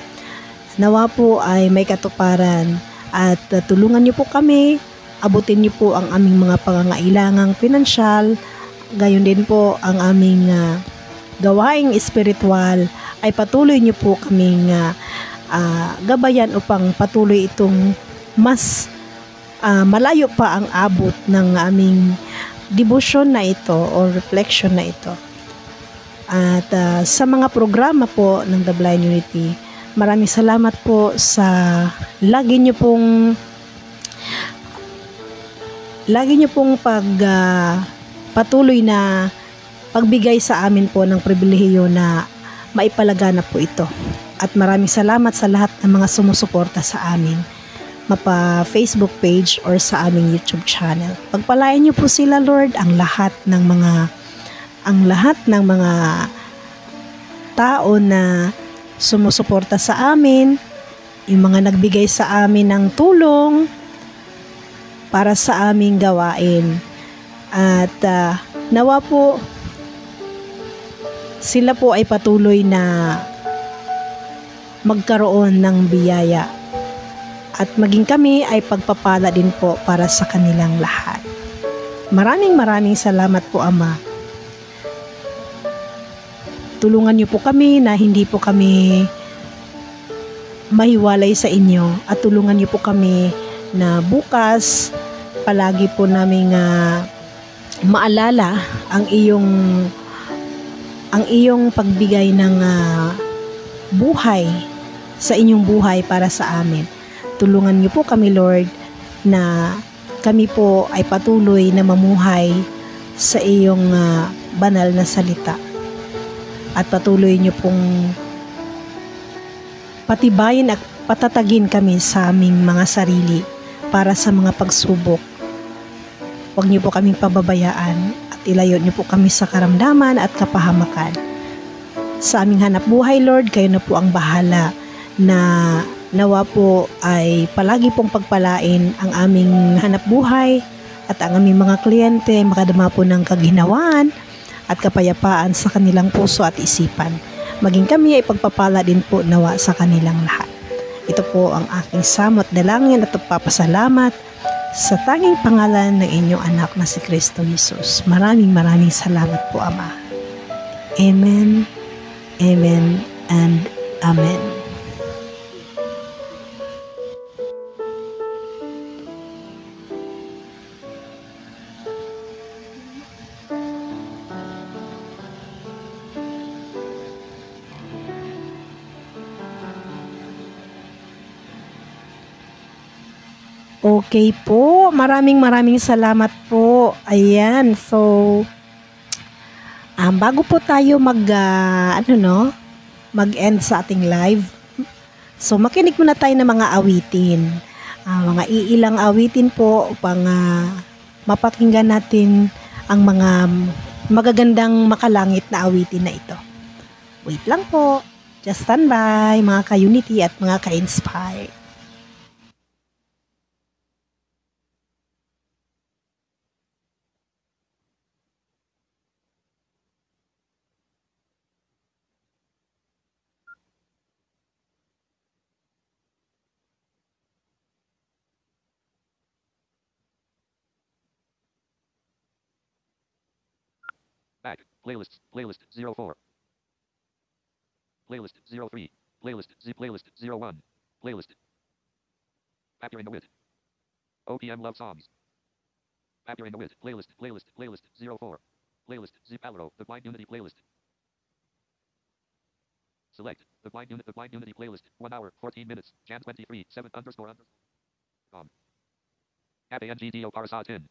Nawa po ay may katuparan at tulungan niyo po kami, abutin niyo po ang aming mga pangangailangang pinansyal, gayon din po ang aming gawaing espiritual ay patuloy niyo po kaming gabayan upang patuloy itong mas malayo pa ang abot ng aming devotion na ito o reflection na ito. At sa mga programa po ng The Blind Unity, maraming salamat po sa lagi niyo pong patuloy na pagbigay sa amin po ng pribilehiyo na maipalaganap po ito. At maraming salamat sa lahat ng mga sumusuporta sa amin, mapa Facebook page or sa aming YouTube channel. Pagpalain niyo po sila, Lord, ang lahat ng mga tao na sumusuporta sa amin, yung mga nagbigay sa amin ng tulong para sa aming gawain. At nawa po sila po ay patuloy na magkaroon ng biyaya at maging kami ay pagpapala din po para sa kanilang lahat. Maraming salamat po, Ama. Tulungan niyo po kami na hindi po kami mahiwalay sa inyo at tulungan niyo po kami na bukas palagi po naming maalala ang iyong pagbigay ng buhay sa inyong buhay para sa amin. Tulungan niyo po kami, Lord, na kami po ay patuloy na mamuhay sa iyong banal na salita. At patuloy niyo pong patibayin at patatagin kami sa aming mga sarili para sa mga pagsubok. Huwag niyo po kaming pababayaan at ilayo niyo po kami sa karamdaman at kapahamakan. Sa aming hanap buhay, Lord, kayo na po ang bahala na nawa po ay palagi pong pagpalain ang aming hanap buhay at ang aming mga kliyente makadama po ng kaginhawaan at kapayapaan sa kanilang puso at isipan. Maging kami ay pagpapala din po nawa sa kanilang lahat. Ito po ang aking samot dalangin at pagpapasalamat sa tanging pangalan ng inyong anak na si Kristo Jesus. Maraming salamat po, Ama. Amen, Amen, and Amen. Okay po, maraming salamat po. Ayan, so bago po tayo mag-end sa ating live, so makinig muna tayo ng mga awitin. Mga iilang awitin po upang mapakinggan natin ang mga magagandang makalangit na awitin na ito. Wait lang po, just stand by mga ka-unity at mga ka-inspire. Back. Playlist. Playlist 04. Playlist 03. Playlist Z. Playlist 01. Playlist. Papuring the Wit. OPM Love Songs. Papuring the Wit. Playlist. Playlist. Playlist 04. Playlist Z. Palero. The Blind Unity Playlist. Select. The Blind Unity Playlist. 1 hour, 14 minutes. Jan 23. 7 __. Com. APNGDO Parasatin.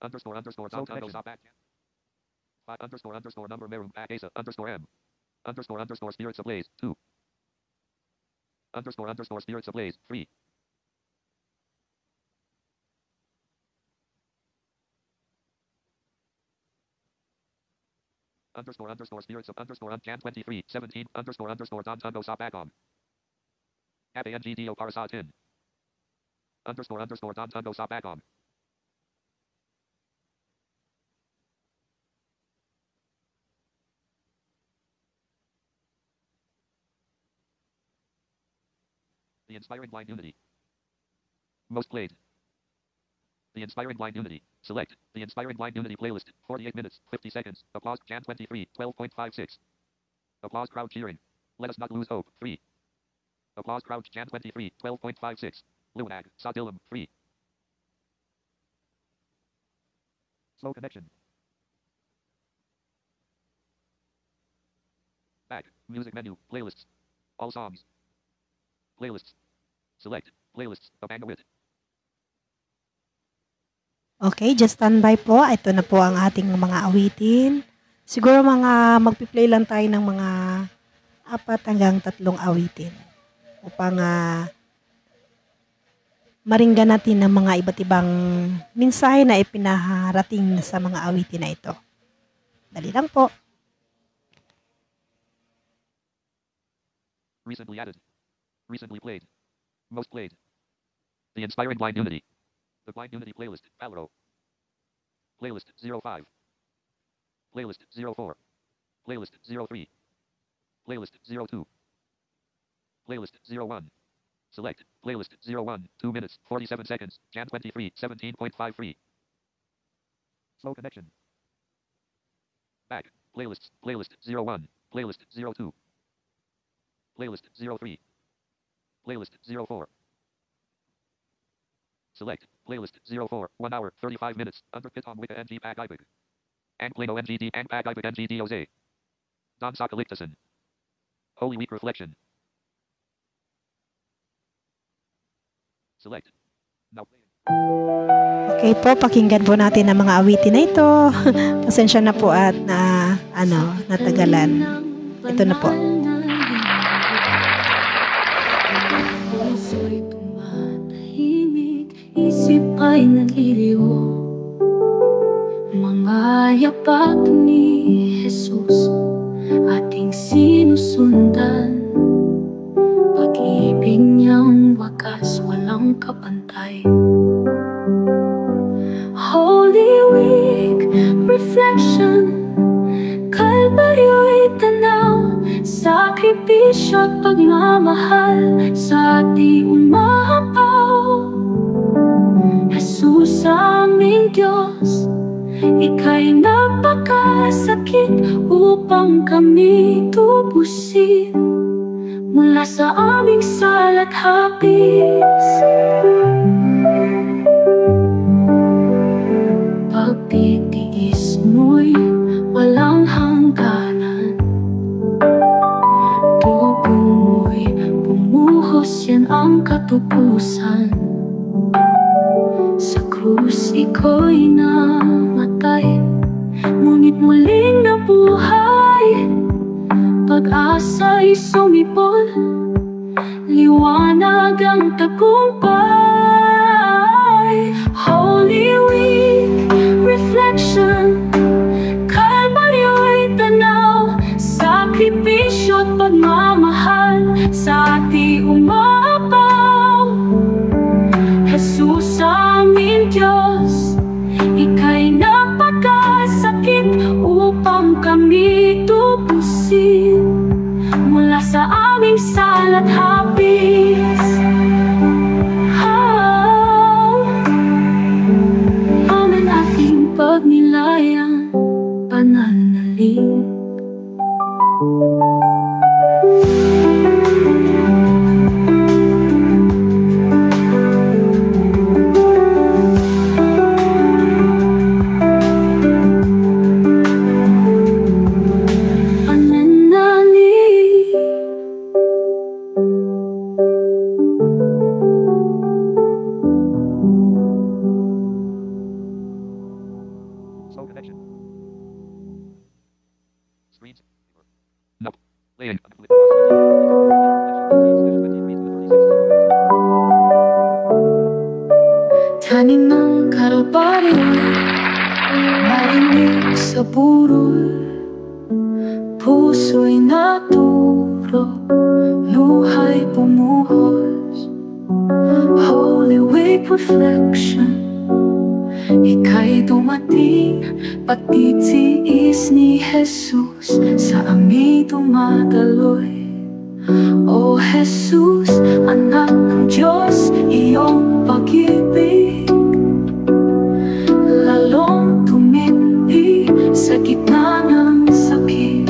Underscore underscore Slow Tango connection. stop back. 5 underscore underscore number Merum Asa underscore M. Underscore underscore Spirits Ablaze 2. Underscore underscore Spirits Ablaze 3. Underscore underscore Spirits of underscore Uncan 23 17 underscore underscore Don Tango stop back on. APNGDO Parasatin. Underscore underscore Don Tango stop back on. The Inspiring Blind Unity. Most played. The Inspiring Blind Unity. Select. The Inspiring Blind Unity playlist. 48 minutes, 50 seconds. Applause. Jan 23, 12.56. Applause crowd cheering. Let us not lose hope. 3. Applause crowd. Jan 23, 12.56. Luanag. Sadilam. 3. Slow connection. Back. Music menu. Playlists. All songs. Playlists. Select. Playlists. Abangawit. Okay, just standby po. Ito na po ang ating mga awitin. Siguro mga magpi-play lang tayo ng mga 4 hanggang 3 awitin upang maringgan natin ang mga iba't ibang mensahe na ipinaharating sa mga awitin na ito. Dali lang po. Recently added. Recently played. Most played. The Inspiring Blind Unity. The Blind Unity playlist. Palero. Playlist 05. Playlist 04. Playlist 03. Playlist 02. Playlist 01. Select. Playlist 01. 2 minutes, 47 seconds. Jan 23, 17.53. Slow connection. Back. Playlists. Playlist 01. Playlist 02. Playlist 03. Playlist 04. Select. Playlist 04. 1 hour, 35 minutes. Under Piton Wicca NG Pack IPIC. Angplano NGD Ang Pack IPIC NGD Oze. Don Sokoliktason. Holy Week Reflection. Select. Now playing. Okay po, pakinggan po natin ang mga awitin na ito. Pasensya na po at natagalan. Ito na po. Puso'y tumatahimik, isip ay naliliw. Mga yapak ni Jesus, ating sinusundan. Pag-ibig niyang wakas, walang kapantay. Holy Week Reflection, Kalbaryo'y tanaw, sakripisyo at pagmamahal sa ating umahapaw. Jesus aming Diyos, Ika'y napakasakit upang kami tubusin mula sa aming salat hapis. Pagtitiis mo'y walang hangganan, tubo mo'y bumuhos, yan ang katupusan. Sa krus iko'y namatay, ngunit muling nabuhay. Pag-asa'y sumipol, liwanag ang tagumpay. Holy Week Reflection, Kalbaryo'y tanaw, sakripisyo at pagmamahal sa ating umapaw. Jesus aming Diyos, Ika'y napakasakit upang kami tubusin mula sa aming salat hapis. Amen ating pagnilayan, pananalig. connection. Screen saver. No. Playing. Complete. Lost 20. Tanim ng kalbaryo, marinig sa burol, puso'y naturo, luha'y bumuhos. Holy Week reflection, ika'y dumating, pati tiis ni Jesus sa amin dumadaloy. O Jesus, anak ng Diyos, iyong pag-ibig lalong tumindi sa gitna ng sakit.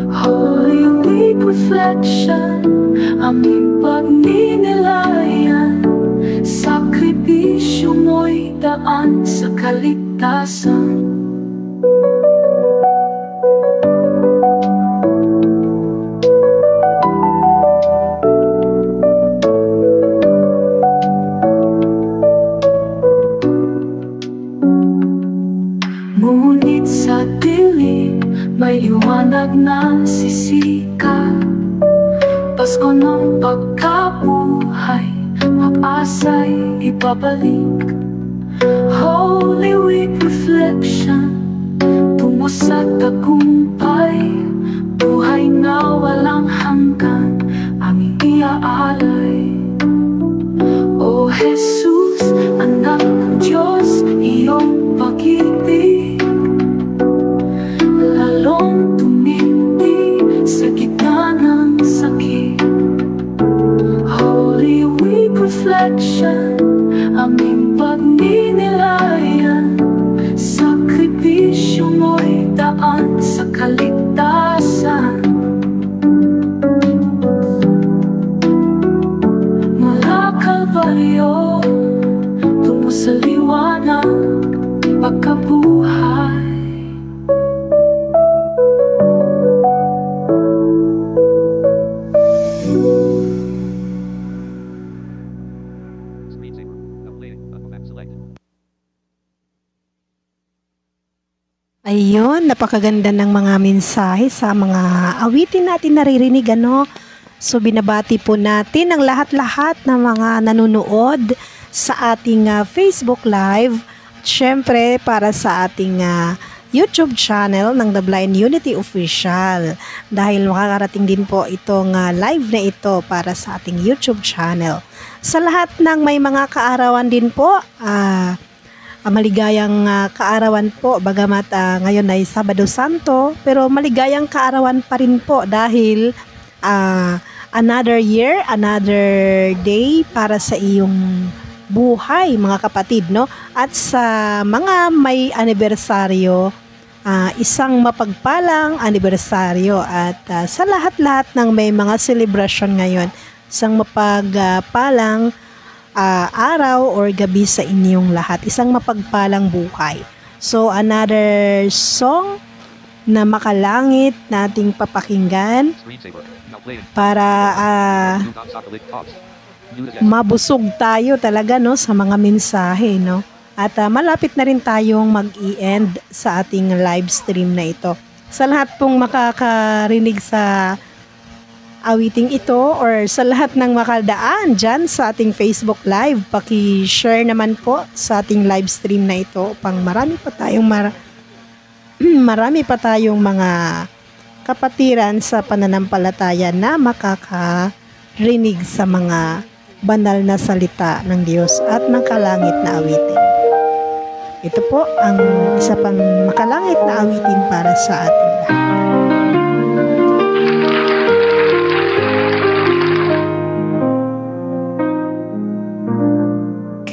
Holy Week reflection, aming pagninilayan, sakripisyo mo'y daan sa kaligtasan. Ngunit sa dilim, may liwanag na sisikat. Pasko ng pagkabuhay, pag-asa'y ibabalik. Holy Week reflection, tungo sa tagumpay, buhay na walang hanggan, aming iaalay. O Jesus, anak ng Diyos, iyong pag-ibig lalong tumindi sa gitna ng sakit. Holy Week reflection, aming pagninilayan, sakripisyo mo'y daan sa kaligtasan. Mula Kalbaryo, tungo sa liwanag, pagkabuhay. Screen saver. No playing. Map selected. Ayun, napakaganda ng mga mensahe sa mga awitin natin naririnig, ano? So, binabati po natin ang lahat-lahat ng mga nanonood sa ating Facebook Live. Siyempre, para sa ating YouTube channel ng The Blind Unity Official. Dahil makakarating din po itong live na ito para sa ating YouTube channel. Sa lahat ng may mga kaarawan din po, maligayang kaarawan po, bagamat ngayon ay Sabado Santo, pero maligayang kaarawan pa rin po dahil another year, another day para sa iyong buhay, mga kapatid, no? At sa mga may anibersaryo, isang mapagpalang anibersaryo, at sa lahat-lahat ng may mga celebration ngayon, isang mapagpalang araw or gabi sa inyong lahat, isang mapagpalang buhay. So, another song na makalangit nating papakinggan Screen saver. No playing. para Do not stop the link. Pause. Mute again. mabusog tayo talaga, no, sa mga mensahe, no. At malapit na rin tayong mag-i-end sa ating live stream na ito. Sa lahat pong makakarinig sa awiting ito or sa lahat ng makadaan dyan sa ating Facebook Live, paki-share naman po sa ating live stream na ito upang marami pa tayong marami pa tayong mga kapatiran sa pananampalataya na makakarinig sa mga banal na salita ng Diyos at makalangit na awitin. Ito po ang isa pang makalangit na awitin para sa ating lahat.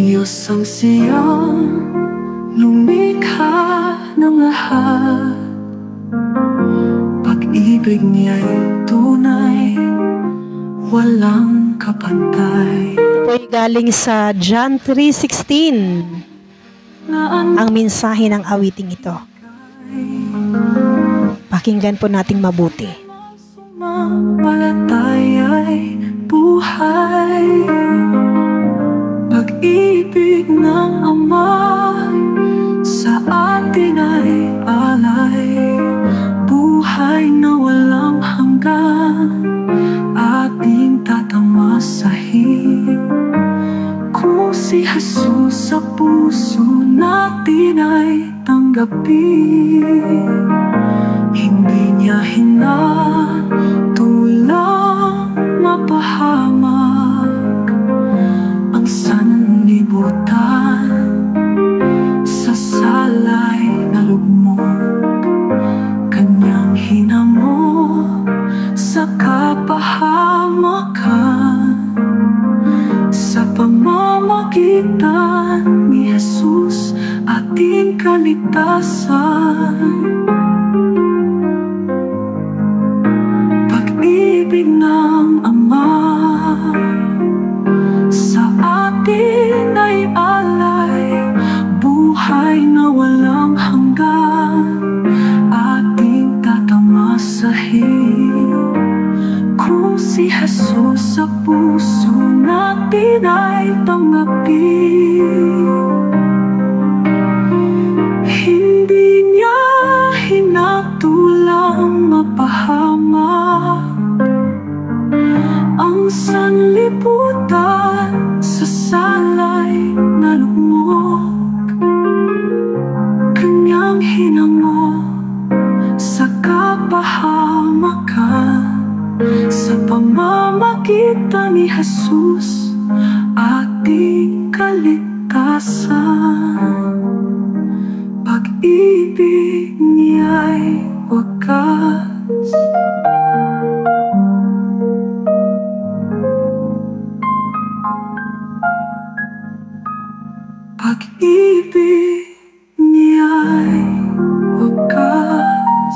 Diyos ang siyang lumikha ng lahat, pag-ibig niya'y tunay, walang kapantay. Ito'y galing sa John 3:16, ang mensahe ng awiting ito. Pakinggan po nating mabuti. Sumampalataya'y buhay, pag-ibig ng Ama sa atin natin ay tanggapin. Hindi niya hinatulang mapahamak ang sanlibutan sa salay na lugmok. Kanyang hinamo sa kapahamakan sa pamamagitan ni Jesus, ating kaligtasan. Pag-ibig ng Ama sa atin ay alay, buhay na walang hanggan, ating tatamasahin. Kung si Jesus sa puso natin ay tanggapin, hindi niya hinatulang mapahamak ang sanlibutan sa salay na lugmok. Kanyang hinamo sa kapahamakan sa pamamagitan ni Jesus, ating kaligtasan. Pag-ibig niya'y wagas. Pag-ibig niya'y wagas.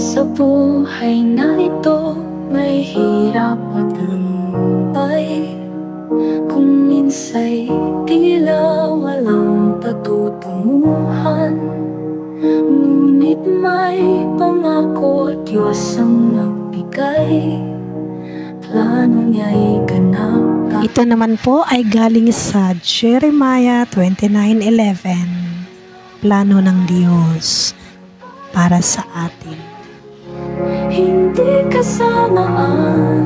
Sa buhay na ito, may hirap at lumbay. Kung minsa'y tila walang patutunguhan, ngunit may pangako at Diyos ang nagbigay. Plano niya'y ganap. Ito naman po ay galing sa Jeremiah 29:11. Plano ng Diyos para sa atin. Hindi kasamaan,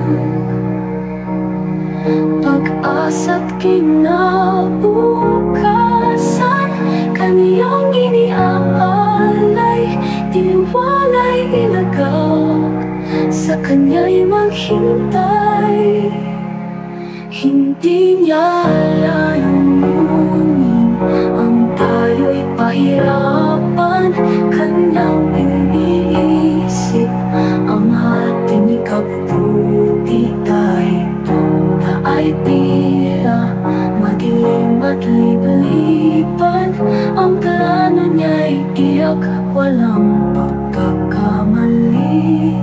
pag-asa't kinabukasan, kaniyang iniaalay, tiwala'y ilagak, sa kanya'y maghintay. Hindi niya layunin ang tayo'y pahirapan, kanyang iniisip ang ating ikabubuti. Kahit na ay tila madilim at libliban, ang plano niya'y tiyak, walang pagkakamali.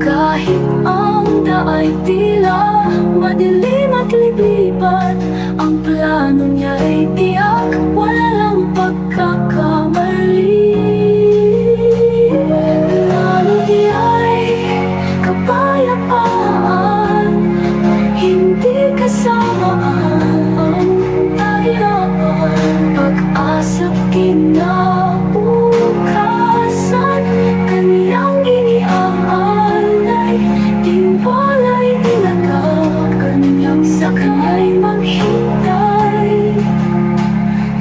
Kahit ang daay tila madilim at libliban, ang plano niya'y tiyak, wala lang pagkakamali. Plano niya'y kapayapaan, hindi kasamaan ang kahirapan, pag-asa't kinabukasan, kaniyang iniaalay, tiwala'y ilagak, kanyang sa kanya'y maghintay.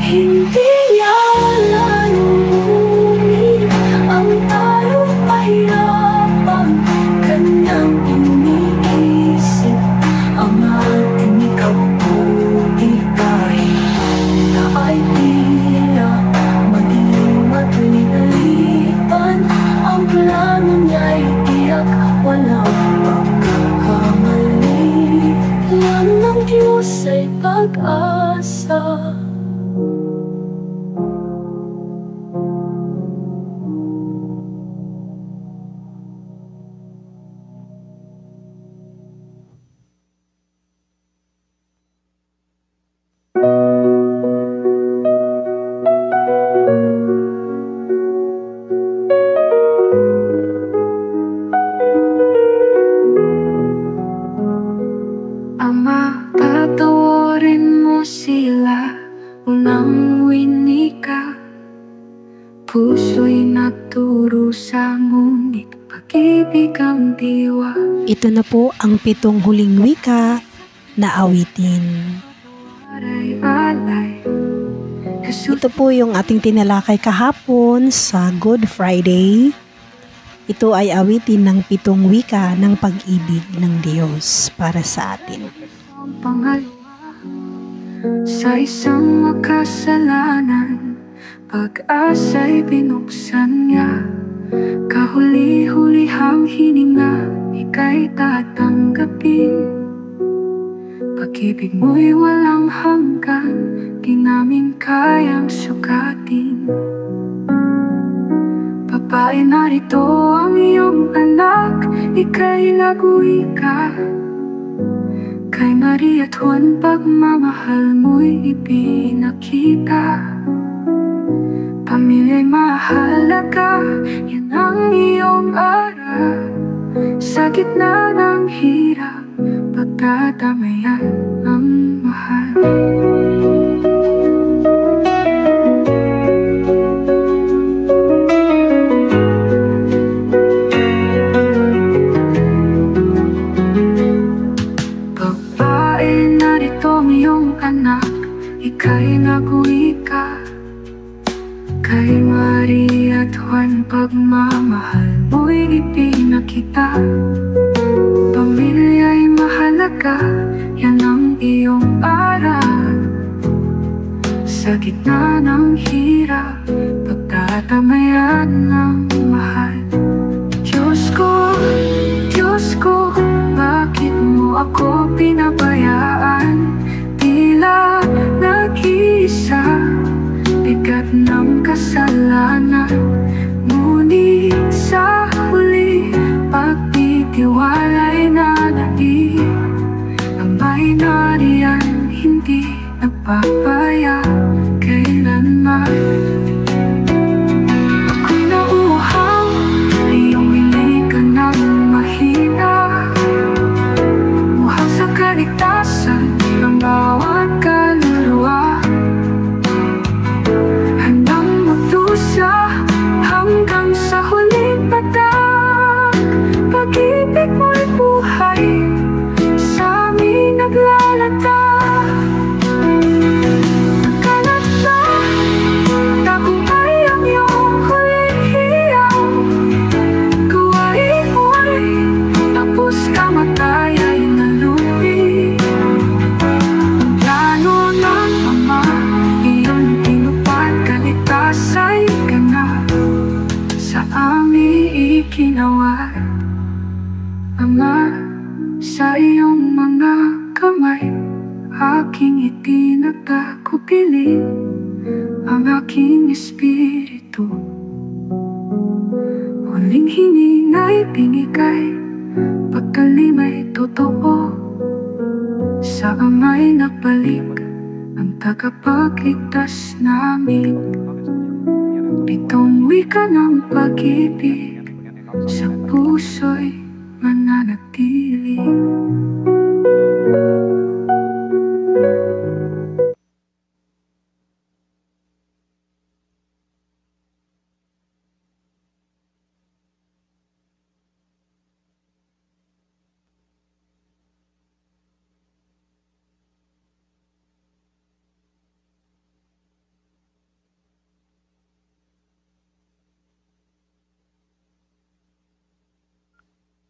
Hindi niya layunin ang tayo'y pahirapan, kanyang iniisip ang ating ikabubuti. Kahit na ay tila madilim at linalipan, ang plano niya'y tiyak, walang pagkakamali. Plano ng Diyos ay pag-asa. puso'y nagturo sa ngunit pag-ibig ang diwa. Ito na po ang 7 huling wika na awitin. Alay-alay, Ito po yung ating tinalakay kahapon sa Good Friday. Ito ay awitin ng 7 wika ng pag-ibig ng Diyos para sa atin. ang pangalawa sa isang makasalanan, pag-asa'y binuksan niya. Kahuli-hulihang hininga, ika'y tatanggapin. Pag-ibig mo'y walang hanggan, di namin kayang sukatin. Babae, narito ang iyong anak, ika'y nag-uwika. Kay Maria at Juan, pagmamahal mo'y ipinakita. Pamilya'y mahalaga, yan ang iyong aral. Sa gitna ng hirap, pagdadamayan ang mahal. Babae, narito ang iyong anak, ika'y nag-uwika. Kay Maria at Juan, pagmamahal mo'y ipinakita. Pamilya'y mahalaga, yan ang iyong aral. Sa gitna ng hirap, pagdadamayan ng mahal. Diyos ko, bakit mo ako pinabayaan? Tila nag-iisa, bigat ng kasalanan. Ngunit sa huli, pagtitiwala'y nanatili. Ang may nariyan, hindi nagpapaya kailanman. Ako'y nauuhaw, iyong inigan ng mahina. Muhang sa kaligtasan ng bawat kaluluwa. Handang magdusa hanggang sa huling patak. Pag-ibig mo'y buhay, sa amin naglalata. Nagkalat na, tagumpay ang iyong huling hiyaw. Gawain mo'y tapos kamatay ay nalupi. Ang plano ng Ama, iyon tinupad, kaligtas ay ganap. Sa amin ikinaway, Ama, sa iyong mga kamay, aking itinagtakubilin ang aking espiritu. Huling hinina'y binigay, pagkalima'y totoo. Sa Ama'y nagbalik ang tagapagligtas namin. 7 wika ng pag-ibig, sa puso'y mananatili.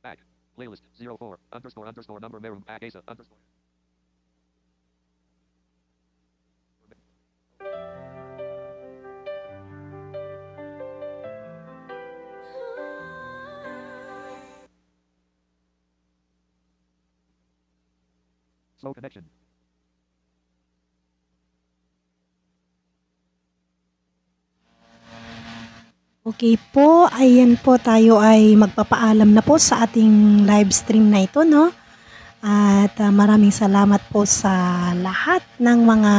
Back. Playlist 04 __ number merum agasa _. Slow connection. Okay po, ayan po, tayo ay magpapaalam na po sa ating live stream na ito, no? At maraming salamat po sa lahat ng mga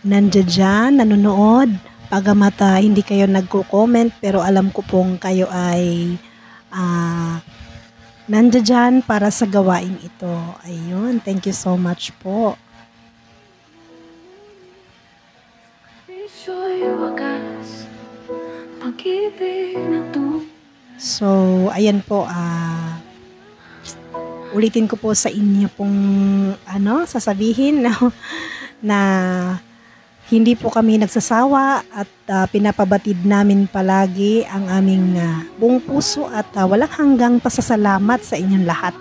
nandiyan dyan, nanonood. Pagamat hindi kayo nagko-comment, pero alam ko pong kayo ay nandiyan dyan para sa gawain ito. Ayun, thank you so much po. Puso'y wagas, So, ayan po, ulitin ko po sa inyo pong sasabihin na hindi po kami nagsasawa at pinapabatid namin palagi ang aming buong puso at walang hanggang pasasalamat sa inyong lahat.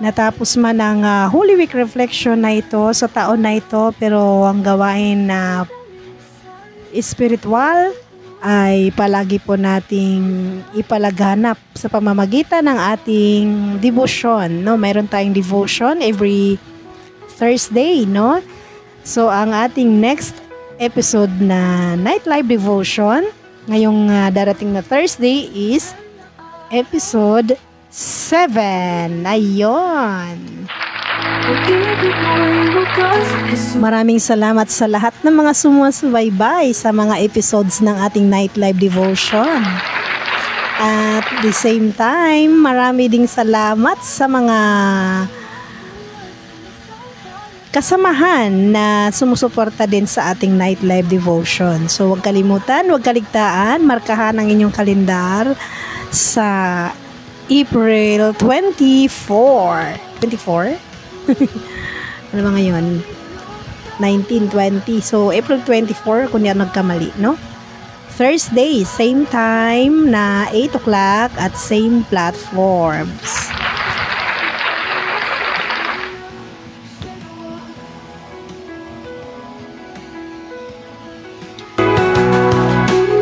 Natapos man ang Holy Week reflection na ito sa taon na ito, pero ang gawain na spiritual ay palagi po nating ipalaganap sa pamamagitan ng ating devotion, no? Mayroon tayong devotion every Thursday, no? So ang ating next episode na Night Live Devotion ngayong darating na Thursday is episode 7. Ayun. Maraming salamat sa lahat ng mga sumusubaybay sa mga episodes ng ating Night Live Devotion. At the same time, marami ding salamat sa mga kasamahan na sumusuporta din sa ating Night Live Devotion. So huwag kalimutan, huwag kaligtaan, markahan ang inyong kalendar sa April 24. 24? Ano ba ngayon? 1920. So, April 24, kung yan nagkamali, no? Thursday, same time na 8 o'clock at same platforms.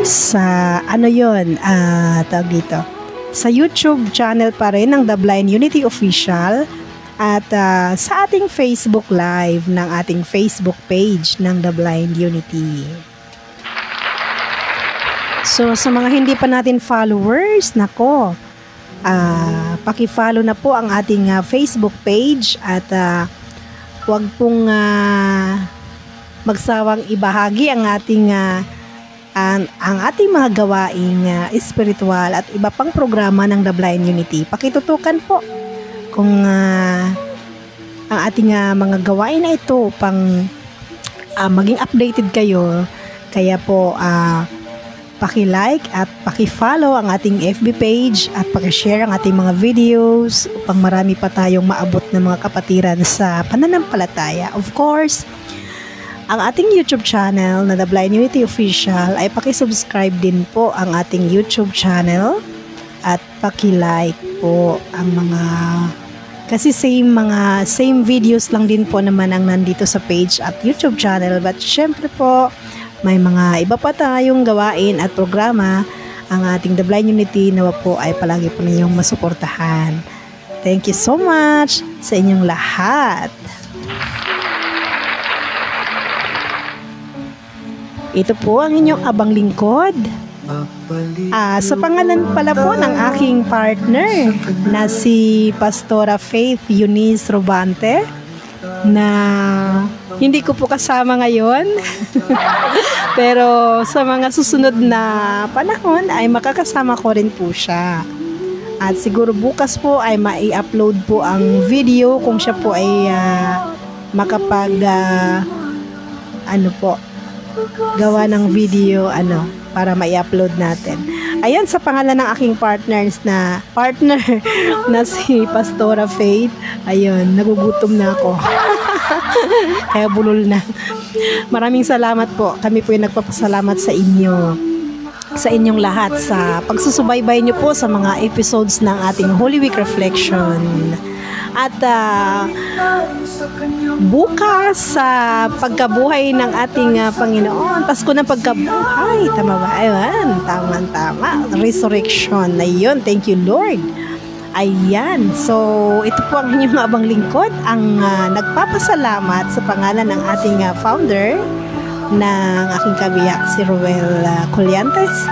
Sa, tawag dito, sa YouTube channel pa rin ng The Blind Unity Official at sa ating Facebook Live ng ating Facebook page ng The Blind Unity. So sa mga hindi pa natin followers, nako, paki-follow na po ang ating Facebook page at huwag pong magsawang ibahagi ang ating mga gawaing spiritual at iba pang programa ng The Blind Unity. Pakitutukan po kung ang ating mga gawain na ito pang maging updated kayo. Kaya po paki-like at paki-follow ang ating FB page at paki-share ang ating mga videos upang marami pa tayong maabot ng mga kapatiran sa pananampalataya. Of course, ang ating YouTube channel na The Blind Unity Official ay paki-subscribe din po ang ating YouTube channel at paki-like po ang mga, kasi same videos lang din po naman ang nandito sa page at YouTube channel, but syempre po may mga iba pa tayong gawain at programa ang ating The Blind Unity. Nawa po ay palagi po ninyong masuportahan. Thank you so much sa inyong lahat. Ito po ang inyong abang lingkod. Sa pangalan pala po ng aking partner na si Pastora Faith Eunice Robante, na hindi ko po kasama ngayon pero sa mga susunod na panahon ay makakasama ko rin po siya. At siguro bukas po ay mai-upload po ang video kung siya po ay makapag gawa ng video para mai-upload natin. Ayan, sa pangalan ng aking partner na si Pastora Faith. Ayun, nagugutom na ako. Kaya bulol na. Maraming salamat po. Kami po yung nagpapasalamat sa inyo, sa inyong lahat, sa pagsusubaybay nyo po sa mga episodes ng ating Holy Week Reflection. At bukas sa pagkabuhay ng ating Panginoon, Pasko ng pagkabuhay, tama ba? Ayan, tama. Resurrection, ayun, thank you Lord. Ayan, so ito po ang inyong abang lingkod, ang nagpapasalamat sa pangalan ng ating founder ng aking kabiyak, si Roel Colliantes,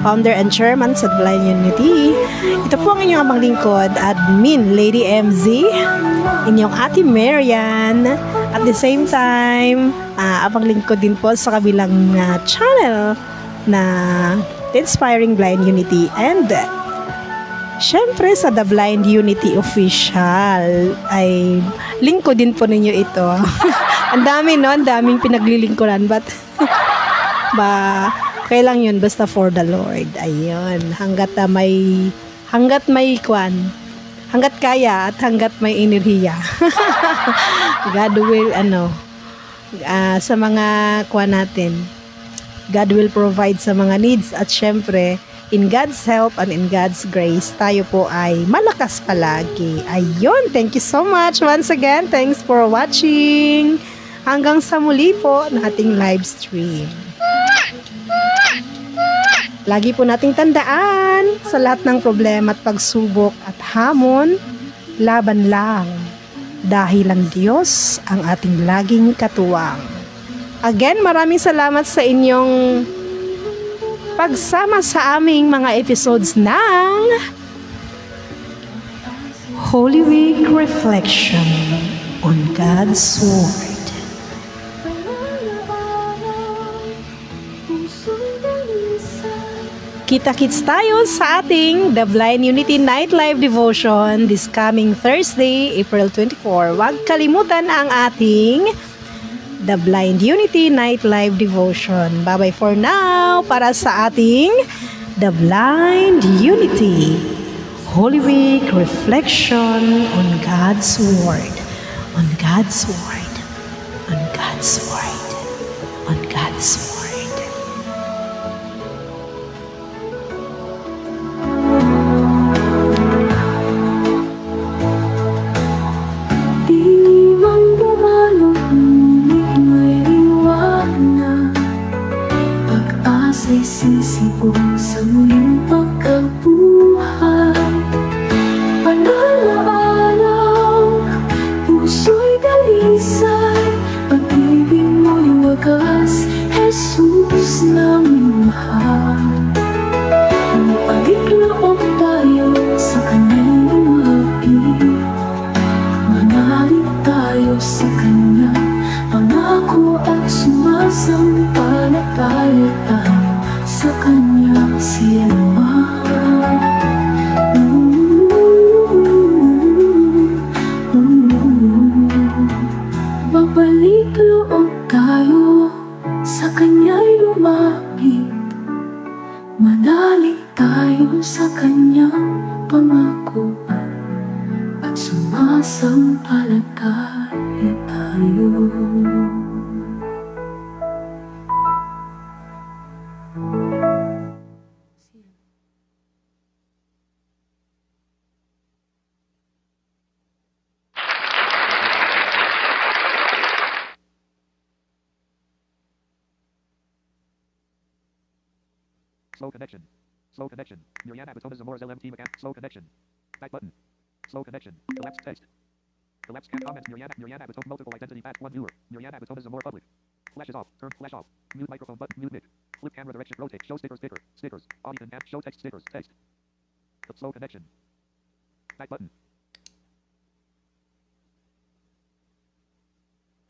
founder and chairman sa Blind Unity. Ito po ang inyong abang lingkod, admin Lady MZ, inyong ate Marian. At the same time, abang lingkod din po sa kabilang channel na Inspiring Blind Unity. And syempre sa The Blind Unity Official ay lingkod din po ninyo ito. Ang dami, no? Ang daming pinaglilingkuran. But, okay lang yun. Basta for the Lord. Ayun. Hanggat kaya at hanggat may enerhiya. God will, sa mga natin, God will provide sa mga needs at syempre, in God's help and in God's grace, tayo po ay malakas palagi. Ayun, thank you so much once again. Thanks for watching. Hanggang sa muli po ng ating live stream. Lagi po nating tandaan sa lahat ng problema at pagsubok at hamon, laban lang. Dahil ang Diyos ang ating laging katuwang. Again, maraming salamat sa inyong pagsama sa aming mga episodes ng Holy Week Reflection on God's Word. Kita-kits tayo sa ating The Blind Unity Night Live Devotion this coming Thursday, April 24. Huwag kalimutan ang ating The Blind Unity Night Live Devotion. Bye-bye for now para sa ating The Blind Unity Holy Week Reflection on God's Word. On God's Word. On God's Word. On God's Word. Sisipon sa muling pagkabuhay. Panalaalaw, puso'y dalisay, pag-ibig mo'y wagas, Jesus naming mahal. Magpagitloob tayo sa kanyang lumapit, manalig tayo sa kanyang pangako at sumasampalataya tayo sa kanya siya naman. Babalik loob tayo, sa kanya'y lumapit, manalig tayo sa kanyang pangakuan at sumasampalataya tayo. Slow connection. Slow connection. Miriana Batona Zamora's LMT mechanic. Slow connection. Back button. Slow connection. Elapsed text. Elapsed can comments. Miriana Batona multiple identity patch 1 viewer. Miriana Batona Zamora public. Flash is off. Turn flash off. Mute microphone button. Mute mic. Flip camera direction. Rotate. Show sticker. Sticker. Stickers. Audio and show text. Stickers. Text. Slow connection. Back button.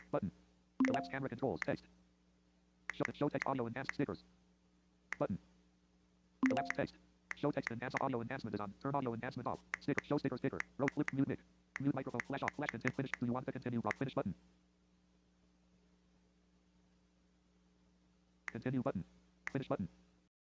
Button. Elapsed camera controls. Text. Show text audio enhanced stickers. Button. Elapsed text. Show text enhance audio enhancement is on. Turn audio enhancement off. Sticker. Show sticker. Sticker. Row flip. Mute mic. Mute microphone. Flash off. Flash continue. Finish. Do you want to continue? Rock. Finish button. Continue button. Finish button.